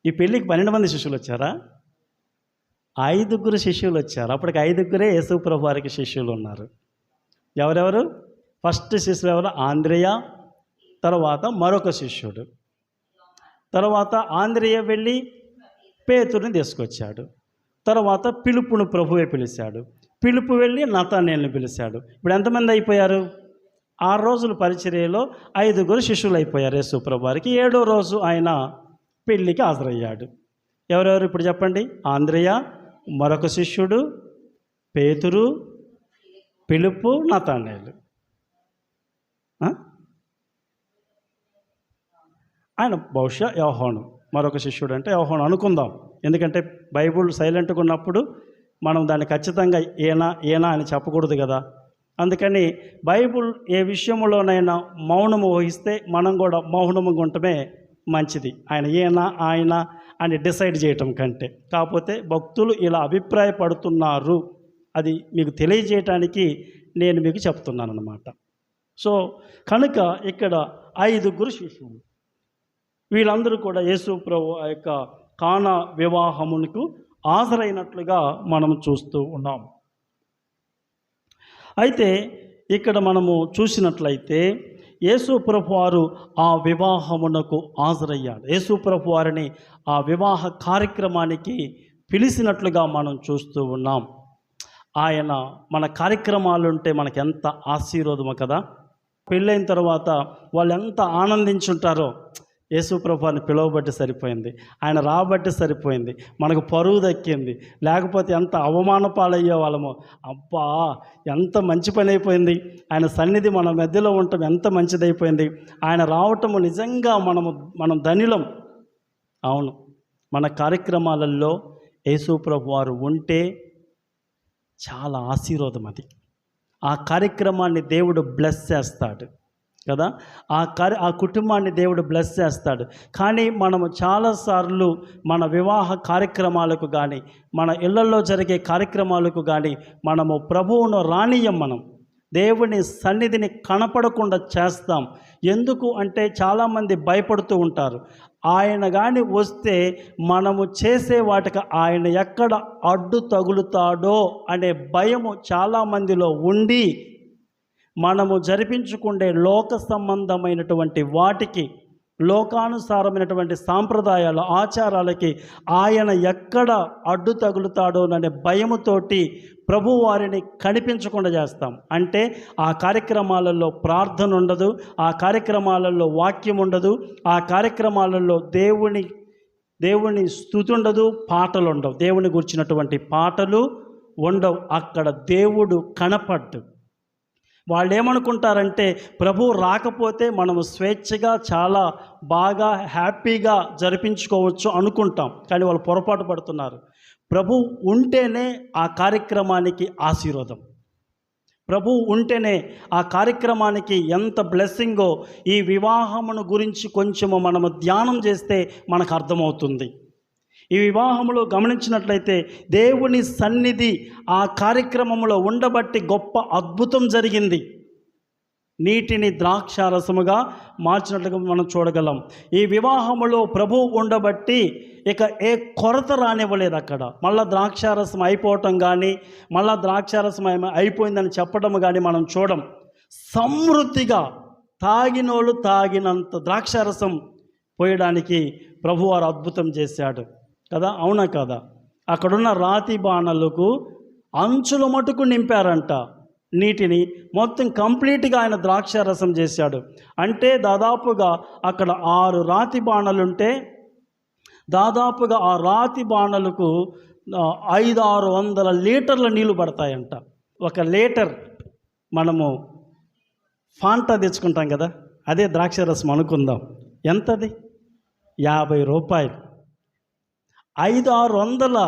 ఈ పెళ్ళికి 12 మంది శిష్యులు వచ్చారా? 5 శిష్యులు వచ్చారు. అప్పటికి 5 యేసు ప్రభువారికి శిష్యులు ఉన్నారు. ఎవరెవరు? ఫస్ట్ శిష్యులు ఎవరు? ఆంద్రేయ, తర్వాత మరొక శిష్యుడు. తర్వాత ఆంద్రేయ వెళ్ళి పేతురుని తీసుకొచ్చాడు. తర్వాత పిలుపును ప్రభువే పిలిచాడు. పిలుపు వెళ్ళి నతానేలుని పిలిచాడు. ఇప్పుడు ఎంతమంది అయిపోయారు? 6 రోజుల పరిచర్యలో 5 శిష్యులు అయిపోయారు యేసు ప్రభువారికి. 7వ రోజు ఆయన పెళ్ళికి హాజరయ్యాడు. ఎవరెవరు ఇప్పుడు చెప్పండి? ఆంద్రేయ, మరొక శిష్యుడు, పేతురు, పిలుపు, నతానేలు. ఆయన బహుశా యోహాను మరొక శిష్యుడు అంటే యోహాను అనుకుందాం. ఎందుకంటే బైబుల్ సైలెంట్గా ఉన్నప్పుడు మనం దాన్ని ఖచ్చితంగా ఏనా అని చెప్పకూడదు కదా. అందుకని బైబుల్ ఏ విషయంలోనైనా మౌనము వహిస్తే మనం కూడా మౌనముగా ఉండటమే మంచిది. ఆయన అని డిసైడ్ చేయటం కంటే. కాకపోతే భక్తులు ఇలా అభిప్రాయపడుతున్నారు, అది మీకు తెలియజేయటానికి నేను మీకు చెప్తున్నాను అన్నమాట. సో కనుక ఇక్కడ 5 శిష్యులు, వీళ్ళందరూ కూడా యేసు ప్రభు ఆ యొక్క కానా వివాహమునకు హాజరైనట్లుగా మనం చూస్తూ ఉన్నాం. అయితే ఇక్కడ మనము చూసినట్లయితే యేసు ప్రభువారు ఆ వివాహమునకు హాజరయ్యాడు. యేసు ప్రభువారిని ఆ వివాహ కార్యక్రమానికి పిలిచినట్లుగా మనం చూస్తూ ఉన్నాం. ఆయన మన కార్యక్రమాలు ఉంటే మనకు ఎంత ఆశీర్వాదమో కదా. పెళ్ళైన తర్వాత వాళ్ళు ఎంత ఆనందించుంటారో. యేసు ప్రభువారిని పిలవబట్టి సరిపోయింది, ఆయన రాబట్టి సరిపోయింది, మనకు పరువు దక్కింది. లేకపోతే ఎంత అవమాన పాలయ్యే వాళ్ళమో. అబ్బా, ఎంత మంచి పని అయిపోయింది, ఆయన సన్నిధి మన మధ్యలో ఉండటం ఎంత మంచిదైపోయింది, ఆయన రావటము నిజంగా మనం ధనిలం. అవును, మన కార్యక్రమాలలో యేసు ప్రభువారు ఉంటే చాలా ఆశీర్వాదం. అది ఆ కార్యక్రమాన్ని దేవుడు బ్లెస్ చేస్తాడు కదా. ఆ కుటుంబాన్ని దేవుడు బ్లెస్ చేస్తాడు. కానీ మనము చాలాసార్లు మన వివాహ కార్యక్రమాలకు కానీ, మన ఇళ్లలో జరిగే కార్యక్రమాలకు కానీ మనము ప్రభువును రానియం. మనం దేవుని సన్నిధిని కనపడకుండా చేస్తాం. ఎందుకు అంటే చాలామంది భయపడుతూ ఉంటారు. ఆయన కానీ వస్తే మనము చేసే వాటికి ఆయన ఎక్కడ అడ్డు తగులుతాడో అనే భయము చాలామందిలో ఉండి మనము జరిపించుకునే లోక సంబంధమైనటువంటి వాటికి, లోకానుసారమైనటువంటి సాంప్రదాయాలు, ఆచారాలకి ఆయన ఎక్కడ అడ్డు తగులుతాడోననే భయముతోటి ప్రభువారిని కనిపించకుండా చేస్తాం. అంటే ఆ కార్యక్రమాలలో ప్రార్థన ఉండదు, ఆ కార్యక్రమాలలో వాక్యం ఉండదు, ఆ కార్యక్రమాలలో దేవుని స్తుతి ఉండదు, పాటలు ఉండవు, దేవుని గురించినటువంటి పాటలు ఉండవు. అక్కడ దేవుడు కనపడ్డు. వాళ్ళు ఏమనుకుంటారంటే ప్రభు రాకపోతే మనము స్వేచ్ఛగా చాలా బాగా హ్యాపీగా జరిపించుకోవచ్చు అనుకుంటాం. కానీ వాళ్ళు పొరపాటు పడుతున్నారు. ప్రభు ఉంటేనే ఆ కార్యక్రమానికి ఆశీర్వాదం. ప్రభు ఉంటేనే ఆ కార్యక్రమానికి ఎంత బ్లెస్సింగో ఈ వివాహమును గురించి కొంచెము మనము ధ్యానం చేస్తే మనకు అర్థమవుతుంది. ఈ వివాహంలో గమనించినట్లయితే దేవుని సన్నిధి ఆ కార్యక్రమంలో ఉండబట్టి గొప్ప అద్భుతం జరిగింది. నీటిని ద్రాక్షారసముగా మార్చినట్లుగా మనం చూడగలం. ఈ వివాహములో ప్రభువు ఉండబట్టి ఇక ఏ కొరత రానివ్వలేదు. అక్కడ మళ్ళా ద్రాక్షారసం అయిపోవటం కానీ, మళ్ళా ద్రాక్షారసం అయిపోయిందని చెప్పడం కానీ మనం చూడం. సమృద్ధిగా తాగినోళ్ళు తాగినంత ద్రాక్షారసం పోయడానికి ప్రభువారు అద్భుతం చేశాడు కదా. అవునా కదా. అక్కడున్న రాతి బాణలకు అంచుల మటుకు నింపారంట నీటిని. మొత్తం కంప్లీట్గా ఆయన ద్రాక్షారసం చేశాడు. అంటే దాదాపుగా అక్కడ 6 రాతి బాణలుంటే దాదాపుగా ఆ రాతి బాణలకు 500-600 లీటర్ల నీళ్లు పడతాయంట. 1 లీటర్ మనము ఫాంటా తెచ్చుకుంటాం కదా, అదే ద్రాక్షారసం అనుకుందాం. ఎంతది? 50 రూపాయలు. 500-600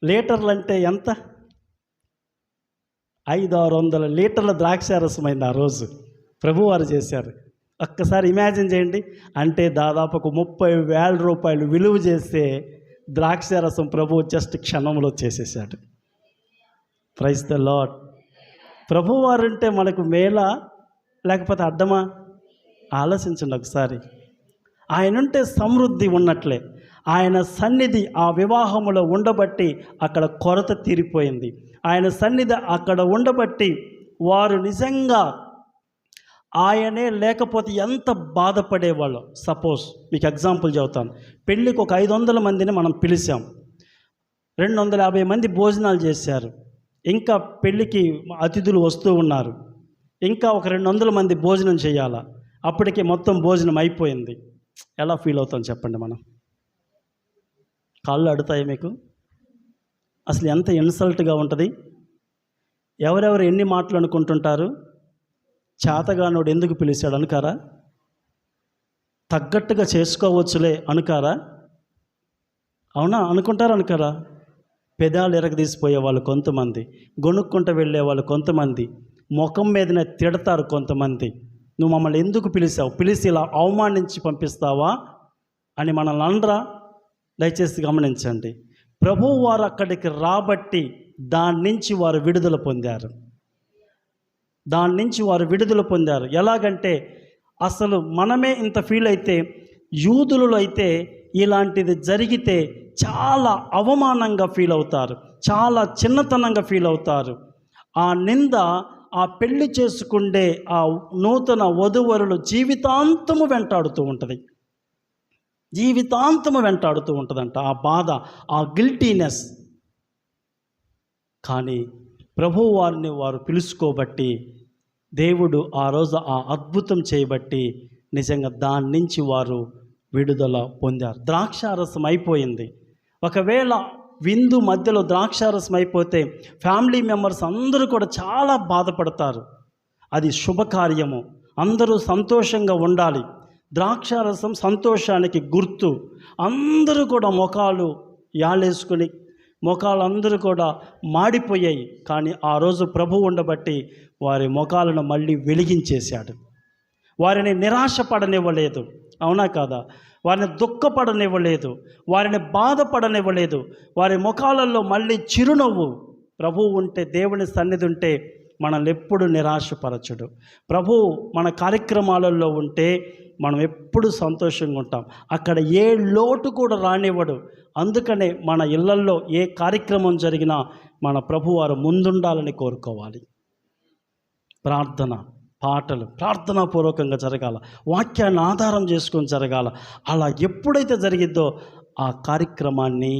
లీటర్లు అంటే ఎంత? 500-600 లీటర్ల ద్రాక్షారసమైంది ఆ రోజు ప్రభువారు చేశారు. ఒక్కసారి ఇమాజిన్ చేయండి. అంటే దాదాపు 30,000 రూపాయలు విలువ చేసే ద్రాక్షారసం ప్రభువు జస్ట్ క్షణంలో చేసేసాడు. Praise the lord. ప్రభువారు అంటే మనకు మేలా లేకపోతే అడ్డమా? ఆలోచించండి ఒకసారి. ఆయనంటే సమృద్ధి ఉన్నట్లే. ఆయన సన్నిధి ఆ వివాహములో ఉండబట్టి అక్కడ కొరత తీరిపోయింది. ఆయన సన్నిధి అక్కడ ఉండబట్టి వారు నిజంగా ఆయనే లేకపోతే ఎంత బాధపడేవాళ్ళు. సపోజ్ మీకు ఎగ్జాంపుల్ చెబుతాను. పెళ్ళికి ఒక 500 మందిని మనం పిలిచాం, 250 మంది భోజనాలు చేశారు. ఇంకా పెళ్ళికి అతిథులు వస్తూ ఉన్నారు, ఇంకా ఒక 200 మంది భోజనం చేయాలా. అప్పటికే మొత్తం భోజనం అయిపోయింది. ఎలా ఫీల్ అవుతాం చెప్పండి? మనం కాళ్ళు అడుతాయి మీకు? అసలు ఎంత ఇన్సల్ట్గా ఉంటుంది. ఎవరెవరు ఎన్ని మాటలు అనుకుంటుంటారు. చేతగానోడు ఎందుకు పిలిచాడు అనుకారా? తగ్గట్టుగా చేసుకోవచ్చులే అనుకారా? అవునా? అనుకుంటారు అనుకారా? పెదాలు ఎరగదీసిపోయే వాళ్ళు కొంతమంది, గొనుక్కుంటూ వెళ్ళే వాళ్ళు కొంతమంది, ముఖం మీదనే తిడతారు కొంతమంది. నువ్వు మమ్మల్ని ఎందుకు పిలిచావు? పిలిచి ఇలా అవమానించి పంపిస్తావా అని మనల్ని అనరా? దయచేసి గమనించండి. ప్రభువు వారు అక్కడికి రాబట్టి దాని నుంచి వారు విడుదల పొందారు. ఎలాగంటే అసలు మనమే ఇంత ఫీల్ అయితే, యూదులలో అయితే ఇలాంటిది జరిగితే చాలా అవమానంగా ఫీల్ అవుతారు, చాలా చిన్నతనంగా ఫీల్ అవుతారు. ఆ నింద ఆ పెళ్లి చేసుకుండే ఆ నూతన వధూవరులు జీవితాంతము వెంటాడుతూ ఉంటుంది, జీవితాంతము వెంటాడుతూ ఉంటుందంట ఆ బాధ, ఆ గిల్టీనెస్. కానీ ప్రభువు వారిని వారు పిలుచుకోబట్టి, దేవుడు ఆ రోజు ఆ అద్భుతం చేయబట్టి నిజంగా దాని నుంచి వారు విడుదల పొందారు. ద్రాక్షారసం అయిపోయింది. ఒకవేళ విందు మధ్యలో ద్రాక్షారసం అయిపోతే ఫ్యామిలీ మెంబర్స్ అందరూ కూడా చాలా బాధపడతారు. అది శుభకార్యము, అందరూ సంతోషంగా ఉండాలి. ద్రాక్షారసం సంతోషానికి గుర్తు. అందరూ కూడా ముఖాలు యాలేసుకుని ముఖాలందరూ కూడా మాడిపోయాయి. కానీ ఆ రోజు ప్రభువు ఉండబట్టి వారి ముఖాలను మళ్ళీ వెలిగించేశాడు. వారిని నిరాశపడనివ్వలేదు, అవునా కాదా? వారిని దుఃఖపడనివ్వలేదు, వారిని బాధపడనివ్వలేదు. వారి ముఖాలలో మళ్ళీ చిరునవ్వు. ప్రభువు ఉంటే, దేవుని సన్నిధి ఉంటే మనల్ని ఎప్పుడు నిరాశపరచడు. ప్రభువు మన కార్యక్రమాలలో ఉంటే మనం ఎప్పుడు సంతోషంగా ఉంటాం. అక్కడ ఏ లోటు కూడా రానివ్వడు. అందుకనే మన ఇళ్లల్లో ఏ కార్యక్రమం జరిగినా మన ప్రభువారు ముందుండాలని కోరుకోవాలి. ప్రార్థన, పాటలు ప్రార్థనాపూర్వకంగా జరగాల, వాక్యాన్ని ఆధారం చేసుకొని జరగాల. అలా ఎప్పుడైతే జరిగిద్దో ఆ కార్యక్రమాన్ని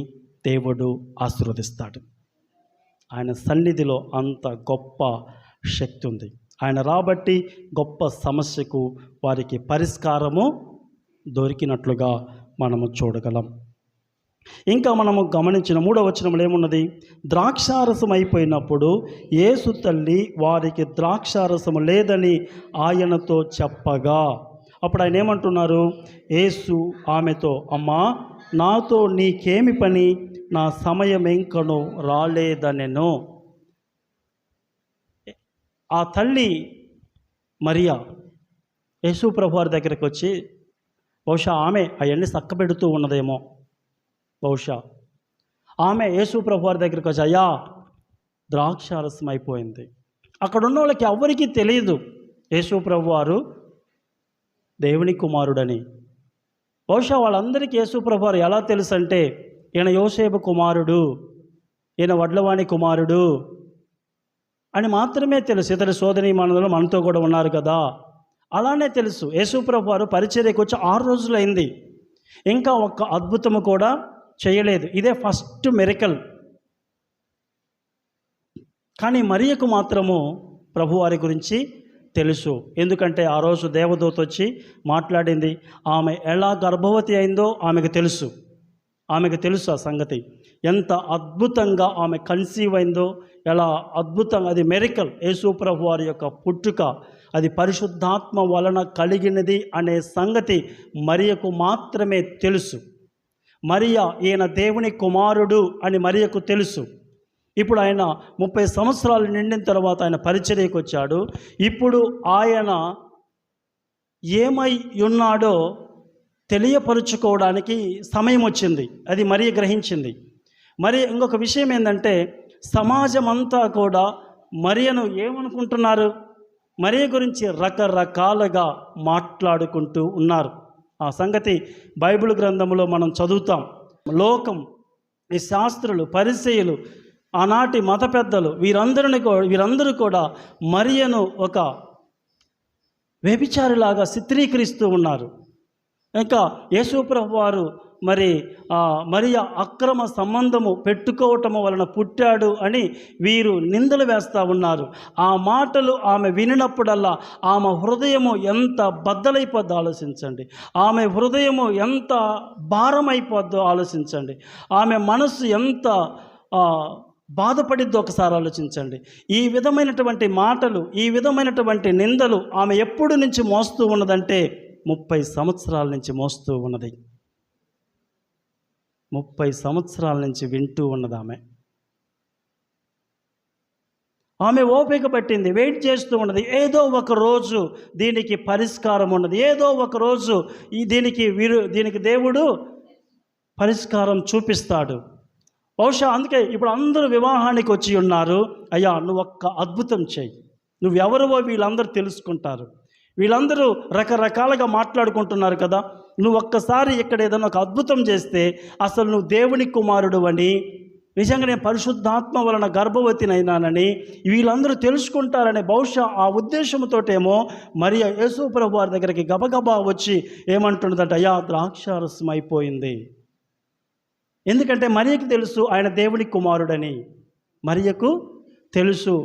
దేవుడు ఆశీర్వదిస్తాడు. ఆయన సన్నిధిలో అంత గొప్ప శక్తి ఉంది. ఆయన రాబట్టి గొప్ప సమస్యకు వారికి పరిష్కారము దొరికినట్లుగా మనము చూడగలం. ఇంకా మనము గమనించిన 3వ వచనంలో ఏమున్నది? ద్రాక్షారసం అయిపోయినప్పుడు యేసు తల్లి వారికి ద్రాక్షారసము లేదని ఆయనతో చెప్పగా, అప్పుడు ఆయన ఏమంటున్నారు? యేసు ఆమెతో, అమ్మా, నాతో నీకేమి పని? నా సమయం ఇంకను రాలేదనెను. ఆ తల్లి మరియా యేసు ప్రభు వారి దగ్గరికి వచ్చి, బహుశా ఆమె అవన్నీ చక్కబెడుతూ ఉన్నదేమో, బహుశా ఆమె యేసు ప్రభు వారి దగ్గరికి వచ్చి, అయ్యా, ద్రాక్షారసం అయిపోయింది. అక్కడ ఉన్న వాళ్ళకి ఎవరికీ తెలియదు యేసు ప్రభు వారు దేవుని కుమారుడని. బహుశా వాళ్ళందరికీ యేసు ప్రభు వారు ఎలా తెలుసు అంటే, ఈయన యోసేపు కుమారుడు, ఈయన వడ్లవాణి కుమారుడు అని మాత్రమే తెలుసు. ఇతర సోదరీమణులు మనతో కూడా ఉన్నారు కదా, అలానే తెలుసు. యేసు ప్రభు వారు పరిచర్యకు వచ్చి 6 రోజులైంది, ఇంకా ఒక్క అద్భుతము కూడా చేయలేదు. ఇదే ఫస్ట్ మిరకల్. కానీ మరియకు మాత్రము ప్రభువారి గురించి తెలుసు. ఎందుకంటే ఆ రోజు దేవదూత వచ్చి మాట్లాడింది. ఆమె ఎలా గర్భవతి అయిందో ఆమెకు తెలుసు. ఆమెకు తెలుసు ఆ సంగతి. ఎంత అద్భుతంగా ఆమె కన్సీవ్ అయిందో, ఎలా అద్భుతంగా, అది మిరకల్. యేసు ప్రభు వారి యొక్క పుట్టుక అది పరిశుద్ధాత్మ వలన కలిగినది అనే సంగతి మరియకు మాత్రమే తెలుసు. మరియా ఈయన దేవుని కుమారుడు అని మరియకు తెలుసు. ఇప్పుడు ఆయన 30 సంవత్సరాలు నిండిన తర్వాత ఆయన పరిచర్యకు వచ్చాడు. ఇప్పుడు ఆయన ఏమై ఉన్నాడో తెలియపరుచుకోవడానికి సమయం వచ్చింది. అది మరియ గ్రహించింది. మరి ఇంకొక విషయం ఏంటంటే, సమాజం అంతా కూడా మరియను ఏమనుకుంటున్నారు? మరియ గురించి రకరకాలుగా మాట్లాడుకుంటూ ఉన్నారు. ఆ సంగతి బైబిల్ గ్రంథంలో మనం చదువుతాం. లోకం, ఈ శాస్త్రులు, పరిసయ్యులు, ఆనాటి మత పెద్దలు, వీరందరూ కూడా మరియను ఒక వ్యభిచారిలాగా చిత్రీకరిస్తూ ఉన్నారు. ఇంకా యేసు ప్రభు వారు మరియ అక్రమ సంబంధము పెట్టుకోవటము వలన పుట్టాడు అని వీరు నిందలు వేస్తూ ఉన్నారు. ఆ మాటలు ఆమె వినినప్పుడల్లా ఆమె హృదయము ఎంత బద్దలైపోద్దో ఆలోచించండి. ఆమె హృదయము ఎంత భారమైపోద్దో ఆలోచించండి. ఆమె మనసు ఎంత బాధపడిద్దో ఒకసారి ఆలోచించండి. ఈ విధమైనటువంటి మాటలు, ఈ విధమైనటువంటి నిందలు ఆమె ఎప్పుడు నుంచి మోస్తూ ఉన్నదంటే 30 సంవత్సరాల నుంచి మోస్తూ ఉన్నది. 30 సంవత్సరాల నుంచి వింటూ ఉన్నది ఆమె ఓపిక పట్టింది, వెయిట్ చేస్తూ ఉన్నది. ఏదో ఒక రోజు దీనికి పరిష్కారం ఉన్నది, ఏదో ఒక రోజు దీనికి దేవుడు పరిష్కారం చూపిస్తాడు. బహుశా అందుకే ఇప్పుడు అందరూ వివాహానికి వచ్చి ఉన్నారు. అయ్యా, నువ్వు ఒక్క అద్భుతం చేయి, నువ్వెవరివో వీళ్ళందరూ తెలుసుకుంటారు. వీళ్ళందరూ రకరకాలుగా మాట్లాడుకుంటున్నారు కదా. నువ్వు ఒక్కసారి ఇక్కడ ఏదైనా ఒక అద్భుతం చేస్తే అసలు నువ్వు దేవుని కుమారుడు అని, నిజంగా నేను పరిశుద్ధాత్మ వలన గర్భవతినైనానని వీళ్ళందరూ తెలుసుకుంటారనే బహుశా ఆ ఉద్దేశంతోటేమో మరియ యేసు ప్రభు వారి దగ్గరికి గబగబా వచ్చి ఏమంటున్నదంటే, అయ్యా ద్రాక్షారసం అయిపోయింది. ఎందుకంటే మరియకు తెలుసు ఆయన దేవుని కుమారుడని, మరియకు తెలుసు.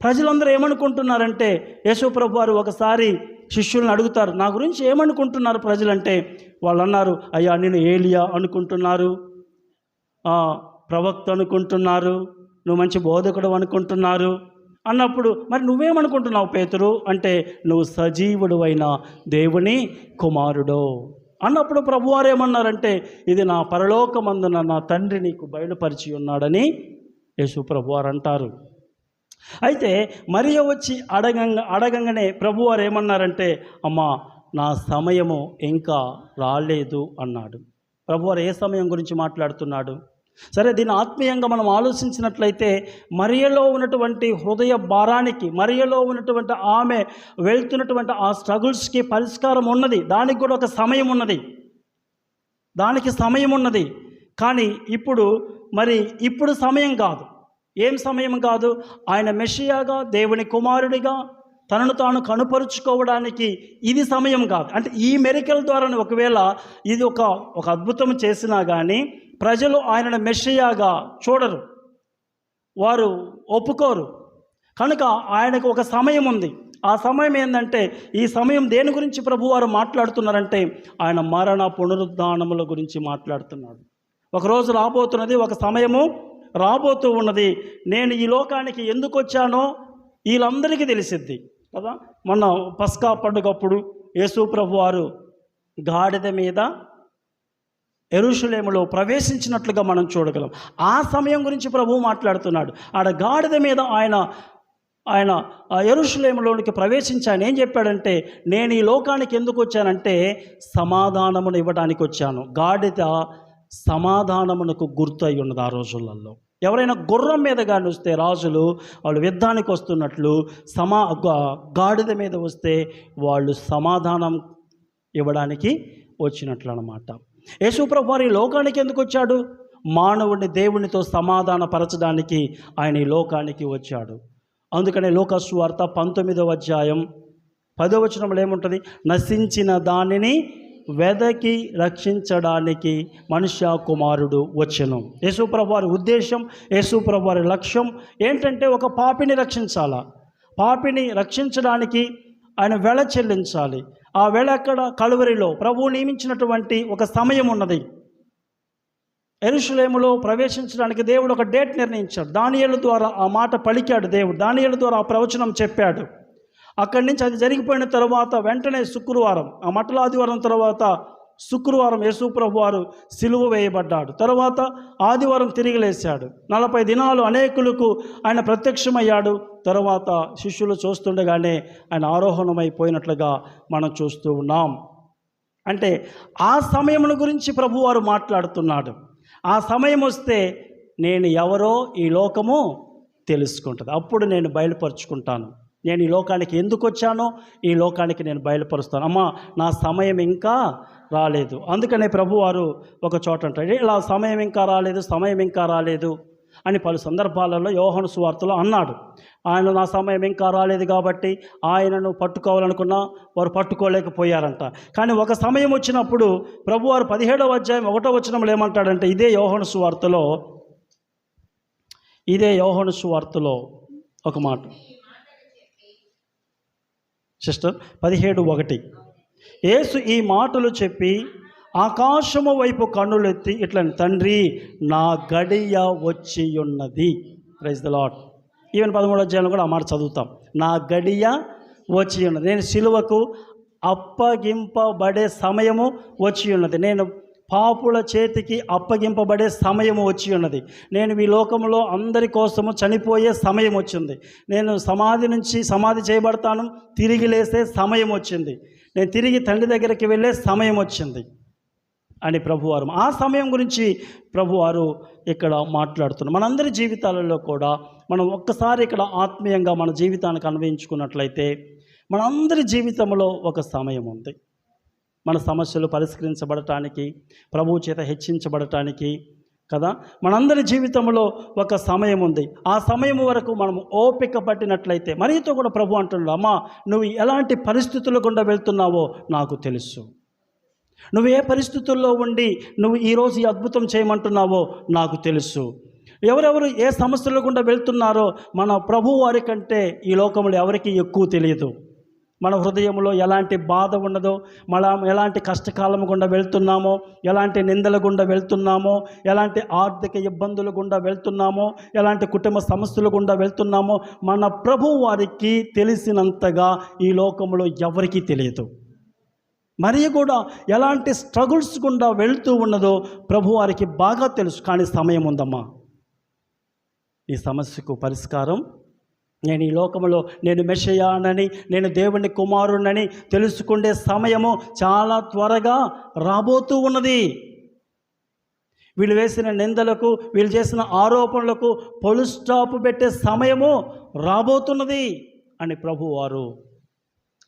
ప్రజలందరూ ఏమనుకుంటున్నారంటే, యేసు ప్రభు వారు ఒకసారి శిష్యులను అడుగుతారు, నా గురించి ఏమనుకుంటున్నారు ప్రజలంటే, వాళ్ళు అన్నారు, అయ్యా నేను ఏలియా అనుకుంటున్నారు, ప్రవక్త అనుకుంటున్నారు, నువ్వు మంచి బోధకుడు అనుకుంటున్నారు అన్నప్పుడు, మరి నువ్వేమనుకుంటున్నావు పేతురు అంటే, నువ్వు సజీవుడు అయిన దేవుని కుమారుడు అన్నప్పుడు ప్రభువారు ఏమన్నారంటే, ఇది నా పరలోకమందున నా తండ్రి నీకు బయలుపరిచి ఉన్నాడని యేసు ప్రభువారు అంటారు. అయితే మరియ వచ్చి అడగంగానే ప్రభువారు ఏమన్నారంటే, అమ్మా నా సమయము ఇంకా రాలేదు అన్నాడు. ప్రభువారు ఏ సమయం గురించి మాట్లాడుతున్నాడు? సరే, దీన్ని ఆత్మీయంగా మనం ఆలోచించినట్లయితే మరియలో ఉన్నటువంటి హృదయ భారానికి, మరియలో ఉన్నటువంటి ఆమె వెళ్తున్నటువంటి ఆ స్ట్రగుల్స్కి పరిష్కారం ఉన్నది. దానికి కూడా ఒక సమయం ఉన్నది, దానికి సమయం ఉన్నది. కానీ ఇప్పుడు సమయం కాదు. ఏం సమయం కాదు? ఆయన మెషియాగా, దేవుని కుమారుడిగా తనను తాను కనుపరుచుకోవడానికి ఇది సమయం కాదు. అంటే ఈ మెరికల్ ద్వారా ఒకవేళ ఇది ఒక అద్భుతం చేసినా కానీ ప్రజలు ఆయనను మెషియాగా చూడరు, వారు ఒప్పుకోరు. కనుక ఆయనకు ఒక సమయం ఉంది. ఆ సమయం ఏంటంటే, ఈ సమయం దేని గురించి ప్రభువారు మాట్లాడుతున్నారంటే, ఆయన మరణ పునరుద్ధానముల గురించి మాట్లాడుతున్నాడు. ఒకరోజు రాబోతున్నది, ఒక సమయము రాబోతూ ఉన్నది. నేను ఈ లోకానికి ఎందుకు వచ్చానో వీళ్ళందరికీ తెలిసిద్ది కదా. మొన్న పస్కా పండుగప్పుడు యేసు ప్రభువారు గాడిద మీద యెరూషలేములో ప్రవేశించినట్లుగా మనం చూడగలం. ఆ సమయం గురించి ప్రభువు మాట్లాడుతున్నాడు. ఆడ గాడిద మీద ఆయన యెరూషలేములోనికి ప్రవేశించి ఆయన ఏం చెప్పాడంటే, నేను ఈ లోకానికి ఎందుకు వచ్చానంటే సమాధానమును ఇవ్వడానికి వచ్చాను. గాడిద సమాధానమునకు గుర్తు అయి ఉన్నది. ఆ రోజులలో ఎవరైనా గుర్రం మీద కానీ వస్తే రాజులు వాళ్ళు యుద్ధానికి వస్తున్నట్లు, గాడిద మీద వస్తే వాళ్ళు సమాధానం ఇవ్వడానికి వచ్చినట్లు అన్నమాట. యేసు ప్రభువు ఈ లోకానికి ఎందుకు వచ్చాడు? మానవుడిని దేవునితో సమాధానపరచడానికి ఆయన ఈ లోకానికి వచ్చాడు. అందుకనే లోకా సువార్త 19వ అధ్యాయం 10వ వచనంలో ఏముంటుంది? నశించిన దానిని వెదకి రక్షించడానికి మనుష్య కుమారుడు వచ్చెను. యేసు ప్రభువు వారి ఉద్దేశం, యేసు ప్రభువు వారి లక్ష్యం ఏంటంటే ఒక పాపిని రక్షించాలా. పాపిని రక్షించడానికి ఆయన వెల చెల్లించాలి. ఆ వెల ఎక్కడ? కలువరిలో ప్రభువు నియమించినటువంటి ఒక సమయం ఉన్నది. యెరూషలేములో ప్రవేశించడానికి దేవుడు ఒక డేట్ నిర్ణయించాడు. దానియేలు ద్వారా ఆ మాట పలికాడు దేవుడు. దానియేలు ద్వారా ఆ ప్రవచనం చెప్పాడు. అక్కడి నుంచి అది జరిగిపోయిన తర్వాత వెంటనే శుక్రవారం, ఆ మట్టల ఆదివారం తర్వాత శుక్రవారం యేసు ప్రభువారు సిలువ వేయబడ్డాడు. తర్వాత ఆదివారం తిరిగి లేచాడు. 40 దినాలు అనేకులకు ఆయన ప్రత్యక్షమయ్యాడు. తర్వాత శిష్యులు చూస్తుండగానే ఆయన ఆరోహణమైపోయినట్లుగా మనం చూస్తూ ఉన్నాం. అంటే ఆ సమయముల గురించి ప్రభువారు మాట్లాడుతున్నాడు. ఆ సమయం వస్తే నేను ఎవరో ఈ లోకము తెలుసుకుంటుంది. అప్పుడు నేను బయలుపరుచుకుంటాను. నేను ఈ లోకానికి ఎందుకు వచ్చానో ఈ లోకానికి నేను బయలుపరుస్తాను. అమ్మా నా సమయం ఇంకా రాలేదు. అందుకనే ప్రభువారు ఒక చోట అంటాడు, ఇలా సమయం ఇంకా రాలేదు అని పలు సందర్భాలలో యోహాను సువార్తలో అన్నాడు. ఆయన నా సమయం ఇంకా రాలేదు కాబట్టి ఆయనను పట్టుకోవాలనుకున్నా వారు పట్టుకోలేకపోయారంట. కానీ ఒక సమయం వచ్చినప్పుడు ప్రభువారు 17వ అధ్యాయం 1వ వచనంలో ఏమంటాడంటే, ఇదే యోహాను సువార్తలో ఒక మాట సిస్టర్ 17:1. యేసు ఈ మాటలు చెప్పి ఆకాశము వైపు కన్నులెత్తి ఇట్లా, తండ్రి నా గడియ వచ్చి ఉన్నది. Praise the lord. ఈవెన్ 13వ అధ్యాయంలో కూడా ఆ మాట చదువుతాం. నా గడియ వచ్చి ఉన్నది. నేను సిలువకు అప్పగింపబడే సమయము వచ్చి ఉన్నది. నేను పాపుల చేతికి అప్పగింపబడే సమయము వచ్చి ఉన్నది. నేను ఈ లోకంలో అందరి కోసము చనిపోయే సమయం వచ్చింది. నేను సమాధి చేయబడతాను, తిరిగి లేసే సమయం వచ్చింది. నేను తిరిగి తండ్రి దగ్గరికి వెళ్ళే సమయం వచ్చింది అని ప్రభువారు ఆ సమయం గురించి ప్రభువారు ఇక్కడ మాట్లాడుతున్నారు. మనందరి జీవితాలలో కూడా మనం ఒక్కసారి ఇక్కడ ఆత్మీయంగా మన జీవితానికి అన్వయించుకున్నట్లయితే మనందరి జీవితంలో ఒక సమయం ఉంది. మన సమస్యలు పరిష్కరించబడటానికి, ప్రభువు చేత హెచ్చించబడటానికి కదా. మనందరి జీవితంలో ఒక సమయం ఉంది. ఆ సమయం వరకు మనం ఓపిక పట్టినట్లయితే, మనీతో కూడా ప్రభు అంటున్నాడు, అమ్మా నువ్వు ఎలాంటి పరిస్థితుల గుండా వెళ్తున్నావో నాకు తెలుసు. నువ్వు ఏ పరిస్థితుల్లో ఉండి నువ్వు ఈరోజు ఈ అద్భుతం చేయమంటున్నావో నాకు తెలుసు. ఎవరెవరు ఏ సమస్యల గుండా వెళ్తున్నారో మన ప్రభు వారి కంటే ఈ లోకంలో ఎవరికి ఎక్కువ తెలియదు. మన హృదయంలో ఎలాంటి బాధ ఉన్నదో, మనం ఎలాంటి కష్టకాలం గుండా వెళ్తున్నామో, ఎలాంటి నిందల గుండా వెళ్తున్నామో, ఎలాంటి ఆర్థిక ఇబ్బందుల గుండా వెళ్తున్నామో, ఎలాంటి కుటుంబ సమస్యల గుండా వెళ్తున్నామో మన ప్రభు వారికి తెలిసినంతగా ఈ లోకంలో ఎవరికీ తెలియదు. మరియు కూడా ఎలాంటి స్ట్రగుల్స్ గుండా వెళ్తూ ఉన్నదో ప్రభు వారికి బాగా తెలుసు. కానీ సమయం ఉందమ్మా, ఈ సమస్యకు పరిష్కారం నేను ఈ లోకంలో నేను మెషియానని, నేను దేవుని కుమారుణ్ణని తెలుసుకునే సమయము చాలా త్వరగా రాబోతూ ఉన్నది. వీళ్ళు వేసిన నిందలకు, వీళ్ళు చేసిన ఆరోపణలకు ఫుల్ స్టాప్ పెట్టే సమయము రాబోతున్నది అని ప్రభువారు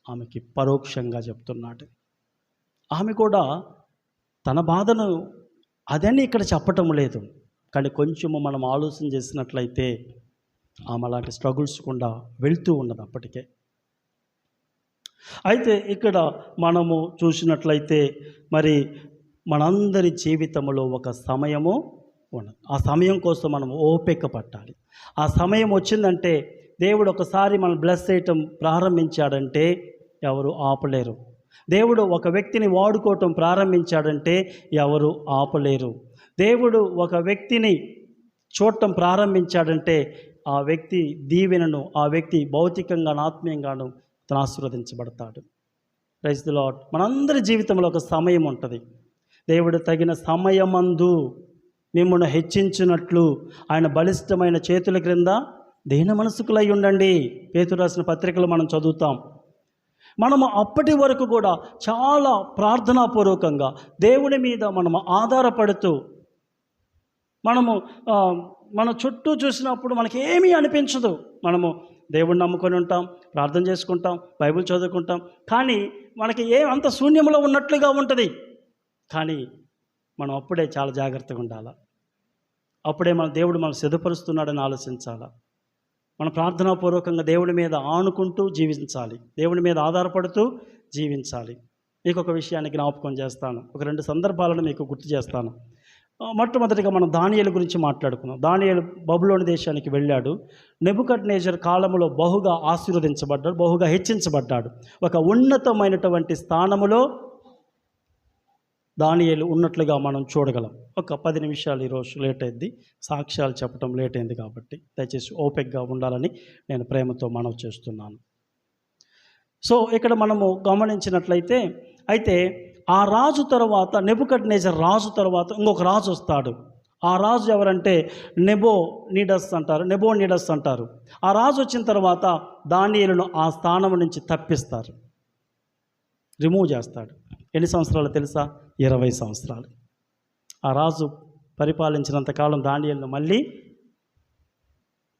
ఆమెకి పరోక్షంగా చెప్తున్నాడు. ఆమె కూడా తన బాధను అదని ఇక్కడ చెప్పటం లేదు. కానీ కొంచెము మనం ఆలోచన చేసినట్లయితే ఆమె అలాంటి స్ట్రగుల్స్ కూడా వెళ్తూ ఉన్నది అప్పటికే. అయితే ఇక్కడ మనము చూసినట్లయితే మరి మనందరి జీవితంలో ఒక సమయము ఉన్నది. ఆ సమయం కోసం మనం ఓపిక పట్టాలి. ఆ సమయం వచ్చిందంటే దేవుడు ఒకసారి మనం బ్లెస్ చేయటం ప్రారంభించాడంటే ఎవరు ఆపలేరు. దేవుడు ఒక వ్యక్తిని వాడుకోవటం ప్రారంభించాడంటే ఎవరు ఆపలేరు. దేవుడు ఒక వ్యక్తిని చూడటం ప్రారంభించాడంటే ఆ వ్యక్తి దీవెనను, ఆ వ్యక్తి భౌతికంగా ఆత్మీయంగాను తను ఆశీర్వదించబడతాడు. Praise the lord. మనందరి జీవితంలో ఒక సమయం ఉంటుంది. దేవుడు తగిన సమయమందు మిమ్మల్ని హెచ్చించినట్లు ఆయన బలిష్టమైన చేతుల క్రింద దీన మనసుకులై ఉండండి. పేతురు రాసిన పత్రికలు మనం చదువుతాం. మనము అప్పటి వరకు కూడా చాలా ప్రార్థనాపూర్వకంగా దేవుని మీద మనము ఆధారపడుతూ మన చుట్టూ చూసినప్పుడు మనకి ఏమీ అనిపించదు. మనము దేవుడిని నమ్ముకొని ఉంటాం, ప్రార్థన చేసుకుంటాం, బైబిల్ చదువుకుంటాం, కానీ మనకి అంత శూన్యంలో ఉన్నట్లుగా ఉంటుంది. కానీ మనం అప్పుడే చాలా జాగ్రత్తగా ఉండాలి. అప్పుడే మన దేవుడు మనం సిద్ధపరుస్తున్నాడని ఆలోచించాలి. మన ప్రార్థనాపూర్వకంగా దేవుడి మీద ఆనుకుంటూ జీవించాలి, దేవుడి మీద ఆధారపడుతూ జీవించాలి. మీకు ఒక విషయాన్ని జ్ఞాపకం చేస్తాను, ఒక 2 సందర్భాలను మీకు గుర్తు చేస్తాను. మొట్టమొదటిగా మనం దానియేలు గురించి మాట్లాడుకున్నాం. దానియేలు బబులోను దేశానికి వెళ్ళాడు. నెబుకద్నెజర్ కాలంలో బహుగా ఆశీర్వదించబడ్డాడు, బహుగా హెచ్చించబడ్డాడు. ఒక ఉన్నతమైనటువంటి స్థానములో దానియేలు ఉన్నట్లుగా మనం చూడగలం. ఒక 10 నిమిషాలు ఈరోజు లేట్ అయింది, సాక్ష్యాలు చెప్పడం లేట్ అయింది కాబట్టి దయచేసి ఓపికగా ఉండాలని నేను ప్రేమతో మనవి చేస్తున్నాను. సో ఇక్కడ మనము గమనించినట్లయితే, అయితే ఆ రాజు తర్వాత, నెబుకద్నెజర్ రాజు తర్వాత ఇంకొక రాజు వస్తాడు. ఆ రాజు ఎవరంటే నెబో నీడస్ అంటారు. ఆ రాజు వచ్చిన తర్వాత దానియేలును ఆ స్థానం నుంచి తప్పిస్తారు, రిమూవ్ చేస్తాడు. ఎన్ని సంవత్సరాలు తెలుసా? 20 సంవత్సరాలు. ఆ రాజు పరిపాలించినంతకాలం దానియేలును మళ్ళీ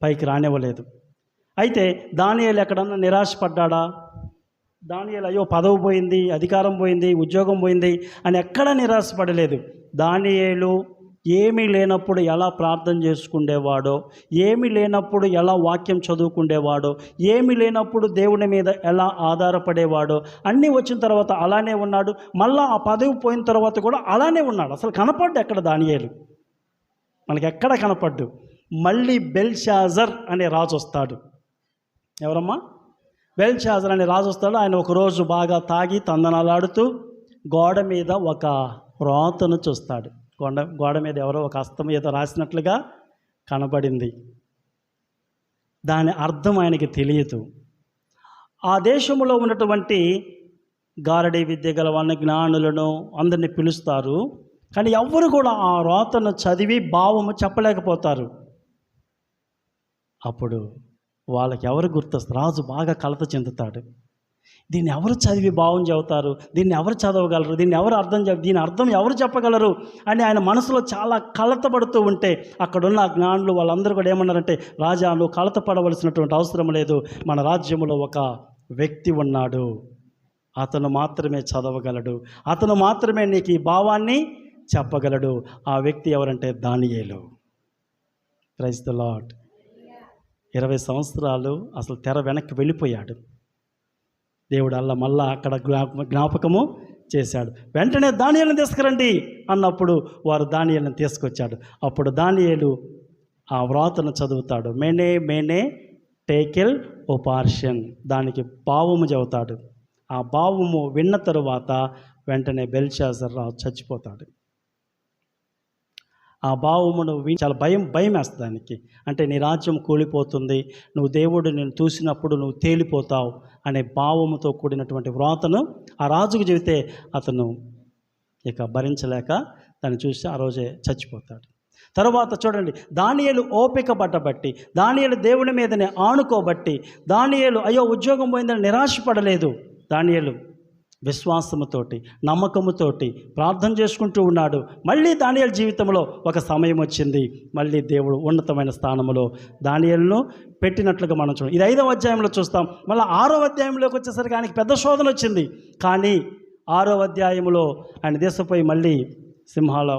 పైకి రానివ్వలేదు. అయితే దానియేలు ఎక్కడన్నా నిరాశపడ్డాడా? దానియేలు అయ్యో పదవి పోయింది, అధికారం పోయింది, ఉద్యోగం పోయింది అని ఎక్కడా నిరాశపడలేదు. దానియేలు ఏమీ లేనప్పుడు ఎలా ప్రార్థన చేసుకునేవాడో, ఏమీ లేనప్పుడు ఎలా వాక్యం చదువుకునేవాడో, ఏమీ లేనప్పుడు దేవుని మీద ఎలా ఆధారపడేవాడో, అన్నీ వచ్చిన తర్వాత అలానే ఉన్నాడు. మళ్ళా ఆ పదవి పోయిన తర్వాత కూడా అలానే ఉన్నాడు. అసలు కనపడ్డు ఎక్కడ దానియేలు, మనకి ఎక్కడ కనపడ్డు. మళ్ళీ బెల్షాజర్ అనే రాజు వస్తాడు. ఎవరమ్మా? బెల్షాజర్ అనే రాజు వస్తాడు. ఆయన ఒకరోజు బాగా తాగి తందనాలాడుతూ గోడ మీద ఒక రాతను చూస్తాడు. గోడ మీద ఎవరో ఒక హస్తం ఏదో రాసినట్లుగా కనబడింది. దాని అర్థం ఆయనకి తెలియదు. ఆ దేశంలో ఉన్నటువంటి గారడీ విద్య గల వాళ్ళని, జ్ఞానులను అందరినీ పిలుస్తారు. కానీ ఎవ్వరు కూడా ఆ రాతను చదివి భావము చెప్పలేకపోతారు. అప్పుడు వాళ్ళకి ఎవరు గుర్తొస్తారు? రాజు బాగా కలత చెందుతాడు. దీన్ని ఎవరు చదివి భావం చెబుతారు? దీన్ని ఎవరు చదవగలరు? దీన్ని ఎవరు దీని అర్థం ఎవరు చెప్పగలరు అని ఆయన మనసులో చాలా కలతపడుతూ ఉంటే, అక్కడున్న జ్ఞానులు వాళ్ళందరూ కూడా ఏమన్నారంటే, రాజా నువ్వు కలత పడవలసినటువంటి అవసరం లేదు, మన రాజ్యంలో ఒక వ్యక్తి ఉన్నాడు, అతను మాత్రమే చదవగలడు, అతను మాత్రమే నీకు ఈ భావాన్ని చెప్పగలడు. ఆ వ్యక్తి ఎవరంటే దానియేలు. Praise the lord. 20 సంవత్సరాలు అసలు తెర వెనక్కి వెళ్ళిపోయాడు. దేవుడు అలా మళ్ళా అక్కడ జ్ఞాపకము చేశాడు. వెంటనే దానియేలుని తీసుకురండి అన్నప్పుడు వారు దానియేలుని తీసుకొచ్చాడు. అప్పుడు దానియేలు ఆ వ్రాతను చదువుతాడు. మేనే మేనే టేకెల్ ఓపార్షన్, దానికి భావము చెబుతాడు. ఆ భావము విన్న తరువాత వెంటనే బెల్షాజర్ రాజు చచ్చిపోతాడు. ఆ భావమును చాలా భయం వేస్తుంది దానికి. అంటే నీ రాజ్యం కూలిపోతుంది, నువ్వు దేవుడు నేను చూసినప్పుడు నువ్వు తేలిపోతావు అనే భావముతో కూడినటువంటి వ్రాతను ఆ రాజుకు చెబితే అతను ఇక భరించలేక దాన్ని చూసి ఆ రోజే చచ్చిపోతాడు. తర్వాత చూడండి, దానియేలు ఓపిక పట్టబట్టి, దానియేలు దేవుని మీదనే ఆనుకోబట్టి, దానియేలు అయ్యో ఉద్యోగం పోయిందని నిరాశపడలేదు. దానియేలు విశ్వాసముతోటి నమ్మకముతోటి ప్రార్థన చేసుకుంటూ ఉన్నాడు. మళ్ళీ దానియేలు జీవితంలో ఒక సమయం వచ్చింది. మళ్ళీ దేవుడు ఉన్నతమైన స్థానంలో దానియేలును పెట్టినట్లుగా మనం చూడాలి. ఇది 5వ అధ్యాయంలో చూస్తాం. మళ్ళీ 6వ అధ్యాయంలోకి వచ్చేసరికి ఆయనకి పెద్ద శోధన వచ్చింది. కానీ 6వ అధ్యాయంలో ఆయన దేశపోయి మళ్ళీ సింహాల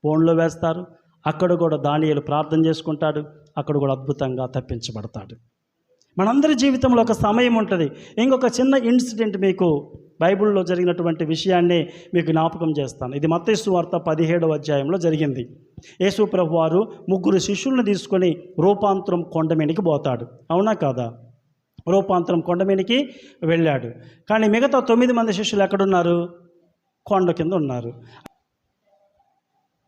బోన్లో వేస్తారు. అక్కడ కూడా దానియేలు ప్రార్థన చేసుకుంటాడు. అక్కడ కూడా అద్భుతంగా తప్పించబడతాడు. మనందరి జీవితంలో ఒక సమయం ఉంటుంది. ఇంకొక చిన్న ఇన్సిడెంట్ మీకు బైబిల్లో జరిగినటువంటి విషయాన్ని మీకు జ్ఞాపకం చేస్తాను. ఇది మత్తయి సువార్త 17వ అధ్యాయంలో జరిగింది. యేసు ప్రభు వారు 3 శిష్యులను తీసుకొని రూపాంతరం కొండమీనికి పోతాడు. అవునా కాదా? రూపాంతరం కొండమీనికి వెళ్ళాడు. కానీ మిగతా 9 మంది శిష్యులు ఎక్కడున్నారు? కొండ కింద ఉన్నారు.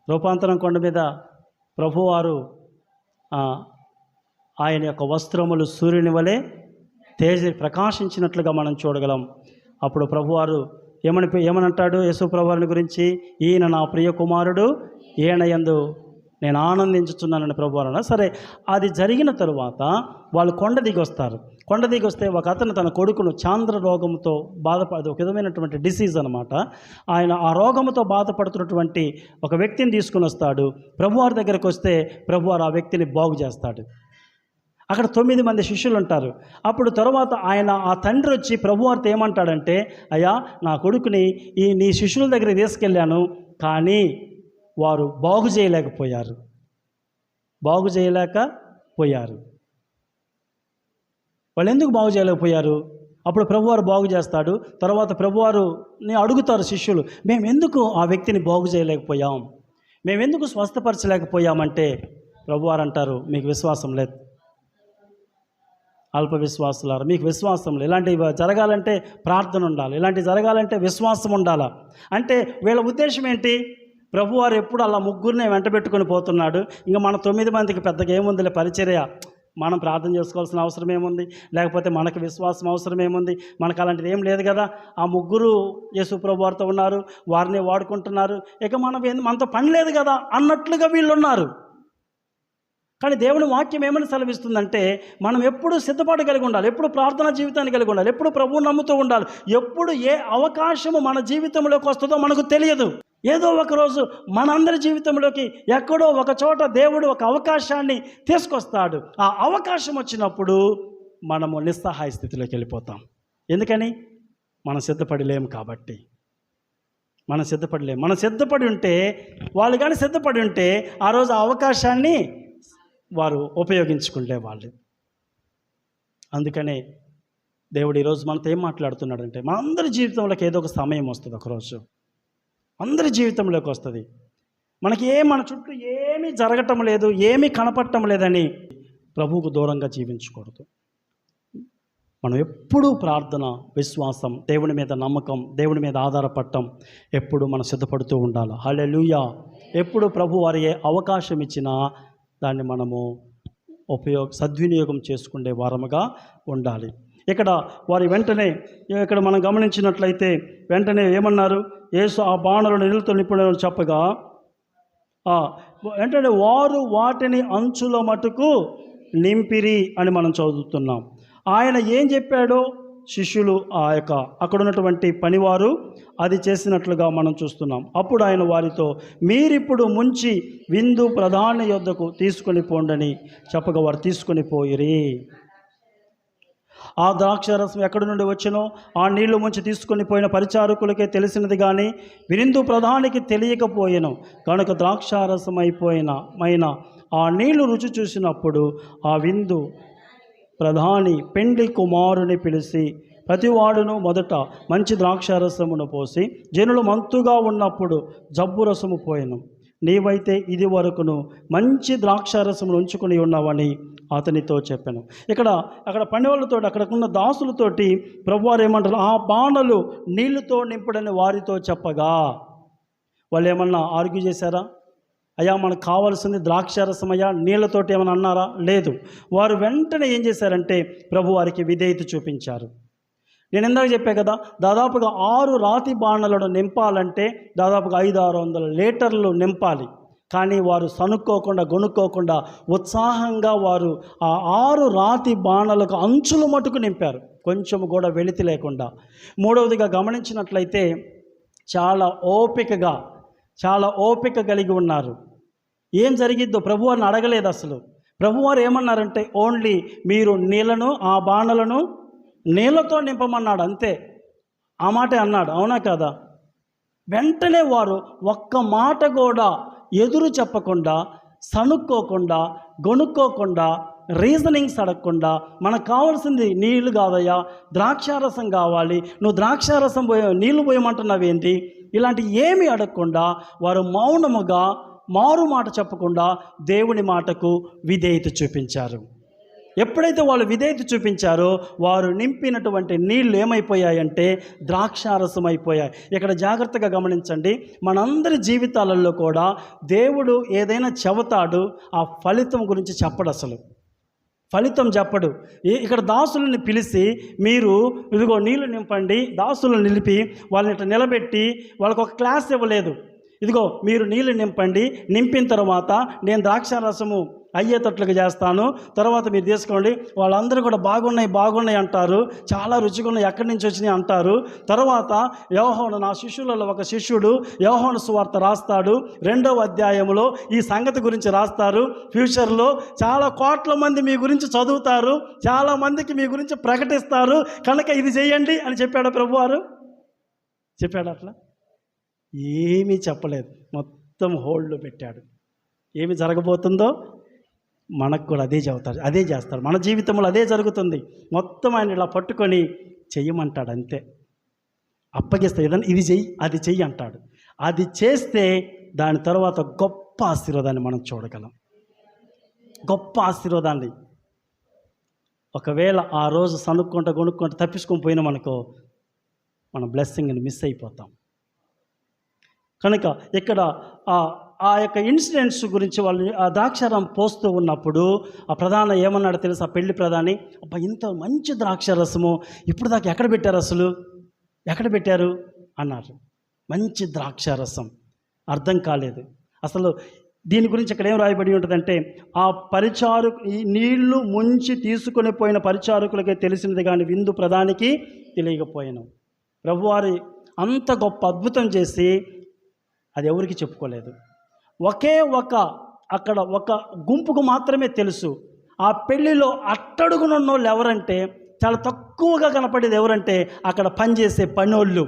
రూపాంతరం కొండ మీద ప్రభువారు ఆయన యొక్క వస్త్రములు సూర్యుని వలె ప్రకాశించినట్లుగా మనం చూడగలం. అప్పుడు ప్రభువారు ఏమనంటాడు యేసు ప్రభువారిని గురించి? ఈయన నా ప్రియ కుమారుడు, ఈయన యందు నేను ఆనందించుచున్నానని ప్రభువారు అన్నారు. సరే, అది జరిగిన తరువాత వాళ్ళు కొండ దిగి వస్తారు. కొండ దిగి వస్తే ఒక అతను తన కొడుకును చాంద్ర రోగంతో బాధపడు, ఒక విధమైనటువంటి డిసీజ్ అనమాట. ఆయన ఆ రోగంతో బాధపడుతున్నటువంటి ఒక వ్యక్తిని తీసుకుని వస్తాడు. ప్రభువారి దగ్గరికి వస్తే ప్రభువారు ఆ వ్యక్తిని బాగు చేస్తాడు. అక్కడ 9 మంది శిష్యులు ఉంటారు. అప్పుడు తర్వాత ఆయన ఆ తండ్రి వచ్చి ప్రభువారితో ఏమంటాడంటే, అయ్యా నా కొడుకుని నీ శిష్యుల దగ్గరికి తీసుకెళ్ళాను, కానీ వారు బాగు చేయలేకపోయారు. వాళ్ళు ఎందుకు బాగు చేయలేకపోయారు? అప్పుడు ప్రభువారు బాగు చేస్తాడు. తర్వాత ప్రభువారుని అడుగుతారు శిష్యులు, మేము ఎందుకు ఆ వ్యక్తిని బాగు చేయలేకపోయాం, మేమెందుకు స్వస్థపరచలేకపోయామంటే ప్రభువారు అంటారు, మీకు విశ్వాసం లేదు, అల్ప విశ్వాసులారా, మీకు విశ్వాసం లేదు. ఇలాంటివి జరగాలంటే ప్రార్థన ఉండాలి, ఇలాంటివి జరగాలంటే విశ్వాసం ఉండాలా. అంటే వీళ్ళ ఉద్దేశం ఏంటి? ప్రభువారు ఎప్పుడు అలా 3 వెంట పెట్టుకొని పోతున్నాడు. ఇంకా మన 9 మందికి పెద్దగా ఏముందిలే పరిచర్య, మనం ప్రార్థన చేసుకోవాల్సిన అవసరం ఏముంది, లేకపోతే మనకు విశ్వాసం అవసరం ఏముంది, మనకు అలాంటిది ఏం లేదు కదా. ఆ 3 యేసు ప్రభువారితో ఉన్నారు, వారిని వాడుకుంటున్నారు, ఇక మనతో పని లేదు కదా అన్నట్లుగా వీళ్ళు ఉన్నారు. కానీ దేవుని వాక్యం ఏమని సెలవిస్తుందంటే, మనం ఎప్పుడు సిద్ధపాటు కలిగి ఉండాలి, ఎప్పుడు ప్రార్థనా జీవితాన్ని కలిగి ఉండాలి, ఎప్పుడు ప్రభువు నమ్ముతూ ఉండాలి. ఎప్పుడు ఏ అవకాశము మన జీవితంలోకి వస్తుందో మనకు తెలియదు. ఏదో ఒకరోజు మనందరి జీవితంలోకి ఎక్కడో ఒక చోట దేవుడు ఒక అవకాశాన్ని తీసుకొస్తాడు. ఆ అవకాశం వచ్చినప్పుడు మనము నిస్సహాయ స్థితిలోకి వెళ్ళిపోతాం. ఎందుకని? మనం సిద్ధపడి లేము కాబట్టి. మనం సిద్ధపడి ఉంటే, వాళ్ళు కానీ సిద్ధపడి ఉంటే ఆ రోజు ఆ అవకాశాన్ని వారు ఉపయోగించుకుంటే వాళ్ళు. అందుకనే దేవుడు ఈరోజు మనతో ఏం మాట్లాడుతున్నాడంటే, మన అందరి జీవితంలోకి ఏదో ఒక సమయం వస్తుంది, ఒకరోజు అందరి జీవితంలోకి వస్తుంది. మన చుట్టూ ఏమీ జరగటం లేదు, ఏమీ కనపడటం లేదని ప్రభువుకు దూరంగా జీవించకూడదు. మనం ఎప్పుడూ ప్రార్థన, విశ్వాసం, దేవుని మీద నమ్మకం, దేవుని మీద ఆధారపడటం ఎప్పుడు మనం సిద్ధపడుతూ ఉండాలి. హల్లెలూయా. ఎప్పుడు ప్రభు వారి అవకాశం ఇచ్చినా దాన్ని మనము సద్వినియోగం చేసుకునే వారముగా ఉండాలి. ఇక్కడ వారి వెంటనే ఇక్కడ మనం గమనించినట్లయితే వెంటనే ఏమన్నారు? యేసు ఆ బాణలను నీళ్ళతో నింపుడని చెప్పగా వెంటనే వారు వాటిని అంచుల మటుకు నింపిరి అని మనం చదువుతున్నాం. ఆయన ఏం చెప్పాడో శిష్యులు అక్కడ ఉన్నటువంటి పనివారు అది చేసినట్లుగా మనం చూస్తున్నాం. అప్పుడు ఆయన వారితో, మీరిప్పుడు ముంచి విందు ప్రధాని యొద్దకు తీసుకొని పోండని చెప్పగా వారు తీసుకొని పోయిరి. ఆ ద్రాక్షారసం ఎక్కడి నుండి వచ్చినో ఆ నీళ్లు ముంచి తీసుకొని పోయిన పరిచారకులకే తెలిసినది కానీ విందు ప్రధానికి తెలియకపోయెను. కనుక ద్రాక్షారసం మైన ఆ నీళ్లు రుచి చూసినప్పుడు ఆ విందు ప్రధాని పెండ్లి కుమారుని పిలిచి, ప్రతివాడును మొదట మంచి ద్రాక్షారసమును పోసి జనులు మంతుగా ఉన్నప్పుడు జబ్బు రసము పోయెను. నీవైతే ఇది వరకును మంచి ద్రాక్షారసమును ఉంచుకుని ఉన్నావని అతనితో చెప్పాను. అక్కడ పనివాళ్ళతో అక్కడకున్న దాసులతోటి ప్రభువారు ఏమంటారు, ఆ బాణలు నీళ్లతో నింపుడని వారితో చెప్పగా వాళ్ళు ఏమన్నా ఆర్గ్యూ చేశారా? అయ్యా మనకు కావాల్సింది ద్రాక్షారసం అయ్యా, నీళ్లతోటి ఏమైనా అన్నారా? లేదు. వారు వెంటనే ఏం చేశారంటే ప్రభు వారికి విధేయత చూపించారు. నేను ఇందాక చెప్పా కదా, దాదాపుగా 6 రాతి బాణలను నింపాలంటే దాదాపుగా 500-600 లీటర్లు నింపాలి. కానీ వారు సనుక్కోకుండా గొనుక్కోకుండా ఉత్సాహంగా వారు ఆ 6 రాతి బాణలకు అంచుల మటుకు నింపారు, కొంచెం కూడా వెలితి లేకుండా. మూడవదిగా గమనించినట్లయితే చాలా ఓపిక కలిగి ఉన్నారు. ఏం జరిగిద్దో ప్రభువారిని అడగలేదు అసలు. ప్రభువారు ఏమన్నారంటే ఓన్లీ మీరు నీళ్లను, ఆ బాణలను నీళ్లతో నింపమన్నాడు, అంతే. ఆ మాటే అన్నాడు, అవునా కదా? వెంటనే వారు ఒక్క మాట కూడా ఎదురు చెప్పకుండా, సనుక్కోకుండా, గొనుక్కోకుండా, రీజనింగ్స్ అడగకుండా, మనకు కావాల్సింది నీళ్లు కాదయ్యా, ద్రాక్షారసం కావాలి, నువ్వు ద్రాక్షారసం నీళ్లు పోయమంటున్నావేంటి, ఇలాంటి ఏమీ అడగకుండా వారు మౌనముగా మారు మాట చెప్పకుండా దేవుని మాటకు విధేయత చూపించారు. ఎప్పుడైతే వాళ్ళు విధేయత చూపించారో వారు నింపినటువంటి నీళ్ళు ఏమైపోయాయంటే ద్రాక్షారసం అయిపోయాయి. ఇక్కడ జాగ్రత్తగా గమనించండి, మనందరి జీవితాలలో కూడా దేవుడు ఏదైనా చెబుతాడు, ఆ ఫలితం గురించి చెప్పడు. అసలు ఫలితం చెప్పడు. ఇక్కడ దాసులను పిలిచి మీరు ఇదిగో నీళ్లు నింపండి, దాసులను నిలిపి వాళ్ళని ఇట్లా నిలబెట్టి వాళ్ళకు ఒక క్లాస్ ఇవ్వలేదు. ఇదిగో మీరు నీళ్ళు నింపండి, నింపిన తర్వాత నేను ద్రాక్షారసము అయ్యేటట్లుగా చేస్తాను, తర్వాత మీరు తీసుకోండి. వాళ్ళందరూ కూడా బాగున్నాయి అంటారు, చాలా రుచిగా ఉన్నాయి, ఎక్కడి నుంచి వచ్చినాయి అంటారు. తర్వాత యోహాను, నా శిష్యులలో ఒక శిష్యుడు యోహాను సువార్త రాస్తాడు, 2వ అధ్యాయంలో ఈ సంగతి గురించి రాస్తారు. ఫ్యూచర్లో చాలా కోట్ల మంది మీ గురించి చదువుతారు, చాలా మందికి మీ గురించి ప్రకటిస్తారు, కనుక ఇది చేయండి అని చెప్పాడు ప్రభువారు. చెప్పాడు అట్లా? ఏమీ చెప్పలేదు, మొత్తం హోల్డ్లో పెట్టాడు. ఏమి జరగబోతుందో మనకు కూడా అదే చెబుతాడు, అదే చేస్తాడు. మన జీవితంలో అదే జరుగుతుంది. మొత్తం ఆయన ఇలా పట్టుకొని చెయ్యమంటాడు, అంతే. అప్పగిస్తే ఏదన్నా ఇది చెయ్యి, అది చెయ్యి అంటాడు. అది చేస్తే దాని తర్వాత గొప్ప ఆశీర్వాదాన్ని మనం చూడగలం, గొప్ప ఆశీర్వాదాన్ని. ఒకవేళ ఆ రోజు కొనుక్కుంటూ తప్పించుకొని పోయినామనుకో, మన బ్లెస్సింగ్ని మిస్ అయిపోతాం. కనుక ఇక్కడ ఆ యొక్క ఇన్సిడెంట్స్ గురించి వాళ్ళు ఆ ద్రాక్షారం పోస్తూ ఉన్నప్పుడు ఆ ప్రధాన ఏమన్నాడు తెలుసా? పెళ్లి ప్రధాని, అబ్బా ఇంత మంచి ద్రాక్షారసము ఇప్పుడు దాకా ఎక్కడ పెట్టారు, అసలు ఎక్కడ పెట్టారు అన్నారు. మంచి ద్రాక్షారసం అర్థం కాలేదు అసలు. దీని గురించి ఇక్కడ ఏం రాయబడి ఉంటుందంటే, ఆ ఈ నీళ్లు ముంచి తీసుకొని పోయిన పరిచారకులకే తెలిసినది కానీ విందు ప్రధానికి తెలియకపోయాను. ప్రభువారి అంత గొప్ప అద్భుతం చేసి అది ఎవరికి చెప్పుకోలేదు. అక్కడ ఒక గుంపుకు మాత్రమే తెలుసు. ఆ పెళ్లిలో అట్టడుగునున్నోళ్ళు ఎవరంటే, చాలా తక్కువగా కనపడేది ఎవరంటే అక్కడ పనిచేసే పనోళ్ళు.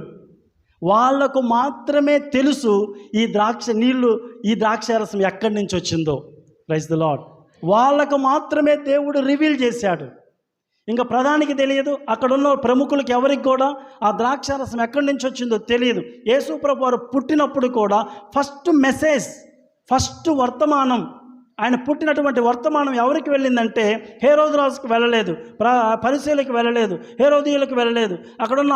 వాళ్లకు మాత్రమే తెలుసు ఈ ద్రాక్షారసం ఎక్కడి నుంచి వచ్చిందో. Praise the lord. వాళ్ళకు మాత్రమే దేవుడు రివీల్ చేశాడు. ఇంకా ప్రధానికి తెలియదు, అక్కడున్న ప్రముఖులకి ఎవరికి కూడా ఆ ద్రాక్షారసం ఎక్కడి నుంచి వచ్చిందో తెలియదు. యేసు ప్రభు వారు పుట్టినప్పుడు కూడా ఫస్ట్ వర్తమానం, ఆయన పుట్టినటువంటి వర్తమానం ఎవరికి వెళ్ళిందంటే హేరోదు రాజుకు వెళ్ళలేదు, పరిసయ్యులకు వెళ్ళలేదు, హేరోదీయులకు వెళ్ళలేదు, అక్కడున్న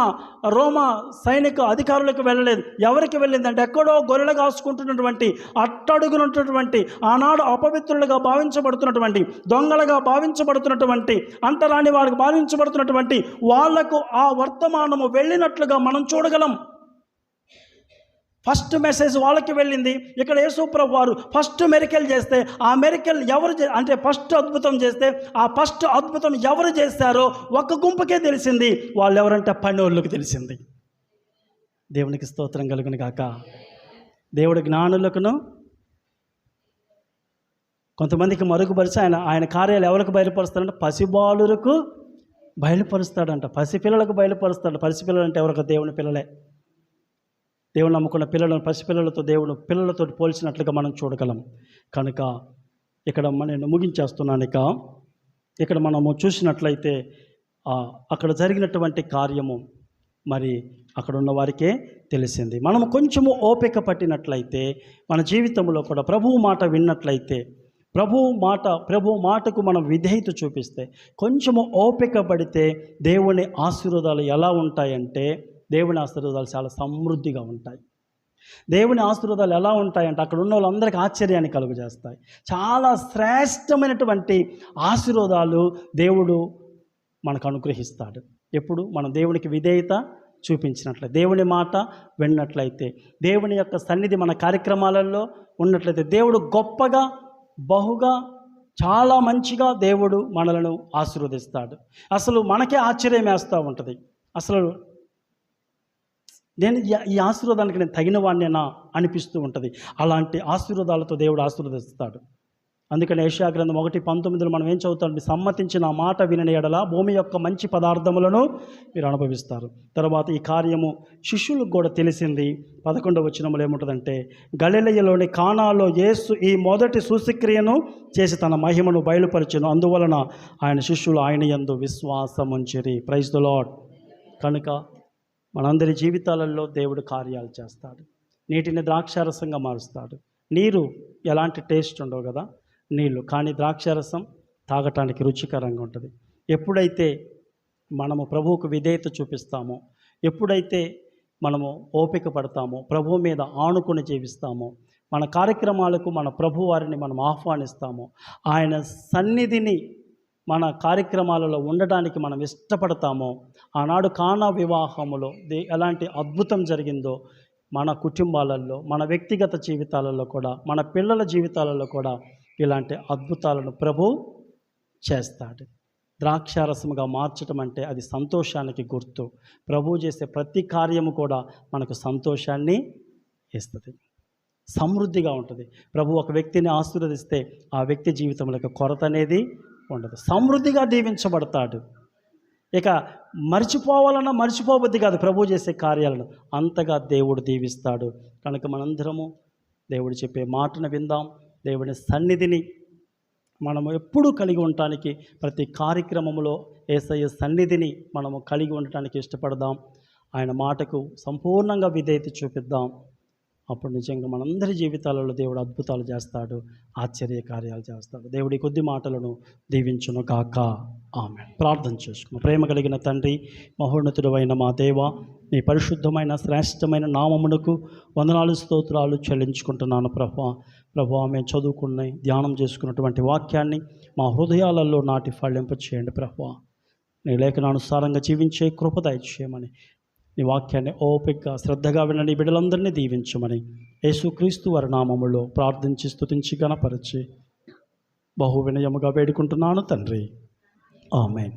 రోమా సైనిక అధికారులకు వెళ్ళలేదు. ఎవరికి వెళ్ళిందంటే ఎక్కడో గొర్రెలు కాసుకుంటున్నటువంటి, అట్టడుగునటువంటి, ఆనాడు అపవిత్రులుగా భావించబడుతున్నటువంటి, దొంగలుగా భావించబడుతున్నటువంటి, అంటరాని వారికి భావించబడుతున్నటువంటి వాళ్లకు ఆ వర్తమానము వెళ్ళినట్లుగా మనం చూడగలం. ఫస్ట్ మెసేజ్ వాళ్ళకి వెళ్ళింది. ఇక్కడ యేసు ప్రభు వారు ఫస్ట్ మెరికల్ చేస్తే ఆ మెరికల్ అంటే ఫస్ట్ అద్భుతం చేస్తే ఆ ఫస్ట్ అద్భుతం ఎవరు చేస్తారో ఒక గుంపుకే తెలిసింది. వాళ్ళు ఎవరంటే పనోళ్ళకి తెలిసింది. దేవునికి స్తోత్రం కలుగును గాక. దేవుడి జ్ఞానులకును కొంతమందికి మరుగుపరిచి ఆయన కార్యాలు ఎవరికి బయలుపరుస్తారంటే పసిబాలులకు బయలుపరుస్తాడంట. పసిపిల్లలకు బయలుపరుస్తాడు. పసిపిల్లలు అంటే ఎవరికి? దేవుని పిల్లలే. దేవుని నమ్ముకున్న పిల్లలను పసిపిల్లలతో దేవుడు పిల్లలతో పోల్చినట్లుగా మనం చూడగలం. కనుక ఇక్కడ నేను ముగించేస్తున్నాను. ఇక్కడ మనము చూసినట్లయితే అక్కడ జరిగినటువంటి కార్యము మరి అక్కడ ఉన్న వారికే తెలిసింది. మనము కొంచెము ఓపిక పట్టినట్లయితే మన జీవితంలో కూడా ప్రభువు మాట విన్నట్లయితే, ప్రభు మాటకు మనం విధేయత చూపిస్తే, కొంచెము ఓపిక పడితే దేవుని ఆశీర్వాదాలు ఎలా ఉంటాయంటే, దేవుని ఆశీర్వాదాలు చాలా సమృద్ధిగా ఉంటాయి. దేవుని ఆశీర్వాదాలు ఎలా ఉంటాయంటే అక్కడ ఉన్న వాళ్ళందరికీ ఆశ్చర్యాన్ని కలుగజేస్తాయి. చాలా శ్రేష్టమైనటువంటి ఆశీర్వాదాలు దేవుడు మనకు అనుగ్రహిస్తాడు. ఎప్పుడు మనం దేవునికి విధేయత చూపించినట్లయితే, దేవుని మాట విన్నట్లయితే, దేవుని యొక్క సన్నిధి మన కార్యక్రమాలలో ఉన్నట్లయితే, దేవుడు గొప్పగా బహుగా చాలా మంచిగా దేవుడు మనలను ఆశీర్వదిస్తాడు. అసలు మనకే ఆశ్చర్యం వేస్తూ ఉంటుంది. అసలు నేను ఈ ఆశీర్వాదానికి నేను తగిన వాడినేనా అనిపిస్తూ ఉంటుంది. అలాంటి ఆశీర్వాదాలతో దేవుడు ఆశీర్వదిస్తాడు. అందుకని యెషయా గ్రంథం 1:19 మనం ఏం చదువుతాం? సమ్మతించిన మాట వినని ఎడల భూమి యొక్క మంచి పదార్థములను మీరు అనుభవిస్తారు. తర్వాత ఈ కార్యము శిష్యులకు కూడా తెలిసింది. 11వ వచనంలో ఏముంటుందంటే, గలిలయలోని కానాలో యేసు ఈ మొదటి సూచక్రియను చేసి తన మహిమను బయలుపరిచెను. అందువలన ఆయన శిష్యులు ఆయన యందు విశ్వాసముంచిరి. Praise the lord. కనుక మనందరి జీవితాలలో దేవుడు కార్యాలు చేస్తాడు. నీటిని ద్రాక్షారసంగా మారుస్తాడు. నీరు ఎలాంటి టేస్ట్ ఉండవు కదా, నీళ్ళు, కానీ ద్రాక్షారసం తాగటానికి రుచికరంగా ఉంటుంది. ఎప్పుడైతే మనము ప్రభువుకు విధేయత చూపిస్తామో, ఎప్పుడైతే మనము ఓపిక పడతామో, ప్రభువు మీద ఆనుకుని జీవిస్తామో, మన కార్యక్రమాలకు మన ప్రభు వారిని మనం ఆహ్వానిస్తామో, ఆయన సన్నిధిని మన కార్యక్రమాలలో ఉండడానికి మనం ఇష్టపడతామో, ఆనాడు కానా వివాహములో ఎలాంటి అద్భుతం జరిగిందో మన కుటుంబాలలో, మన వ్యక్తిగత జీవితాలలో కూడా, మన పిల్లల జీవితాలలో కూడా ఇలాంటి అద్భుతాలను ప్రభు చేస్తాడు. ద్రాక్షారసముగా మార్చడం అంటే అది సంతోషానికి గుర్తు. ప్రభువు చేసే ప్రతి కార్యము కూడా మనకు సంతోషాన్ని ఇస్తుంది, సమృద్ధిగా ఉంటుంది. ప్రభు ఒక వ్యక్తిని ఆశీర్వదిస్తే ఆ వ్యక్తి జీవితంలో కొరత అనేది ఉండదు, సమృద్ధిగా దీవించబడతాడు. ఇక మర్చిపోబుద్ధి కాదు ప్రభు చేసే కార్యాలను, అంతగా దేవుడు దీవిస్తాడు. కనుక మనందరము దేవుడు చెప్పే మాటను విందాం. దేవుని సన్నిధిని మనము ఎప్పుడూ కలిగి ఉండటానికి, ప్రతి కార్యక్రమంలో యేసయ్య సన్నిధిని మనము కలిగి ఉండటానికి ఇష్టపడదాం. ఆయన మాటకు సంపూర్ణంగా విధేయత చూపిద్దాం. అప్పుడు నిజంగా మనందరి జీవితాలలో దేవుడు అద్భుతాలు చేస్తాడు, ఆశ్చర్య కార్యాలు చేస్తాడు. దేవుడి కొద్ది మాటలను దీవించును గాక. ఆమేన్. ప్రార్థన చేసుకున్నాం. ప్రేమ కలిగిన తండ్రి, మహోన్నతుడు అయిన మా దేవ, నీ పరిశుద్ధమైన శ్రేష్టమైన నామమునకు వందనాలు స్తోత్రాలు చెల్లించుకుంటున్నాను ప్రభువా. మేము చదువుకున్న ధ్యానం చేసుకున్నటువంటి వాక్యాన్ని మా హృదయాలలో నాటి ఫలింప చేయండి ప్రభువా. నీ లేఖనానుసారంగా జీవించే కృప దయచేయమని, నీ వాక్యాన్ని ఓపికగా శ్రద్ధగా విన్న నీ బిడ్డలందరినీ దీవించమని యేసుక్రీస్తు వారి నామములో ప్రార్థించి స్తుతించి గణపరిచి బహు వినయముగా వేడుకుంటున్నాను తండ్రి. ఆమేన్.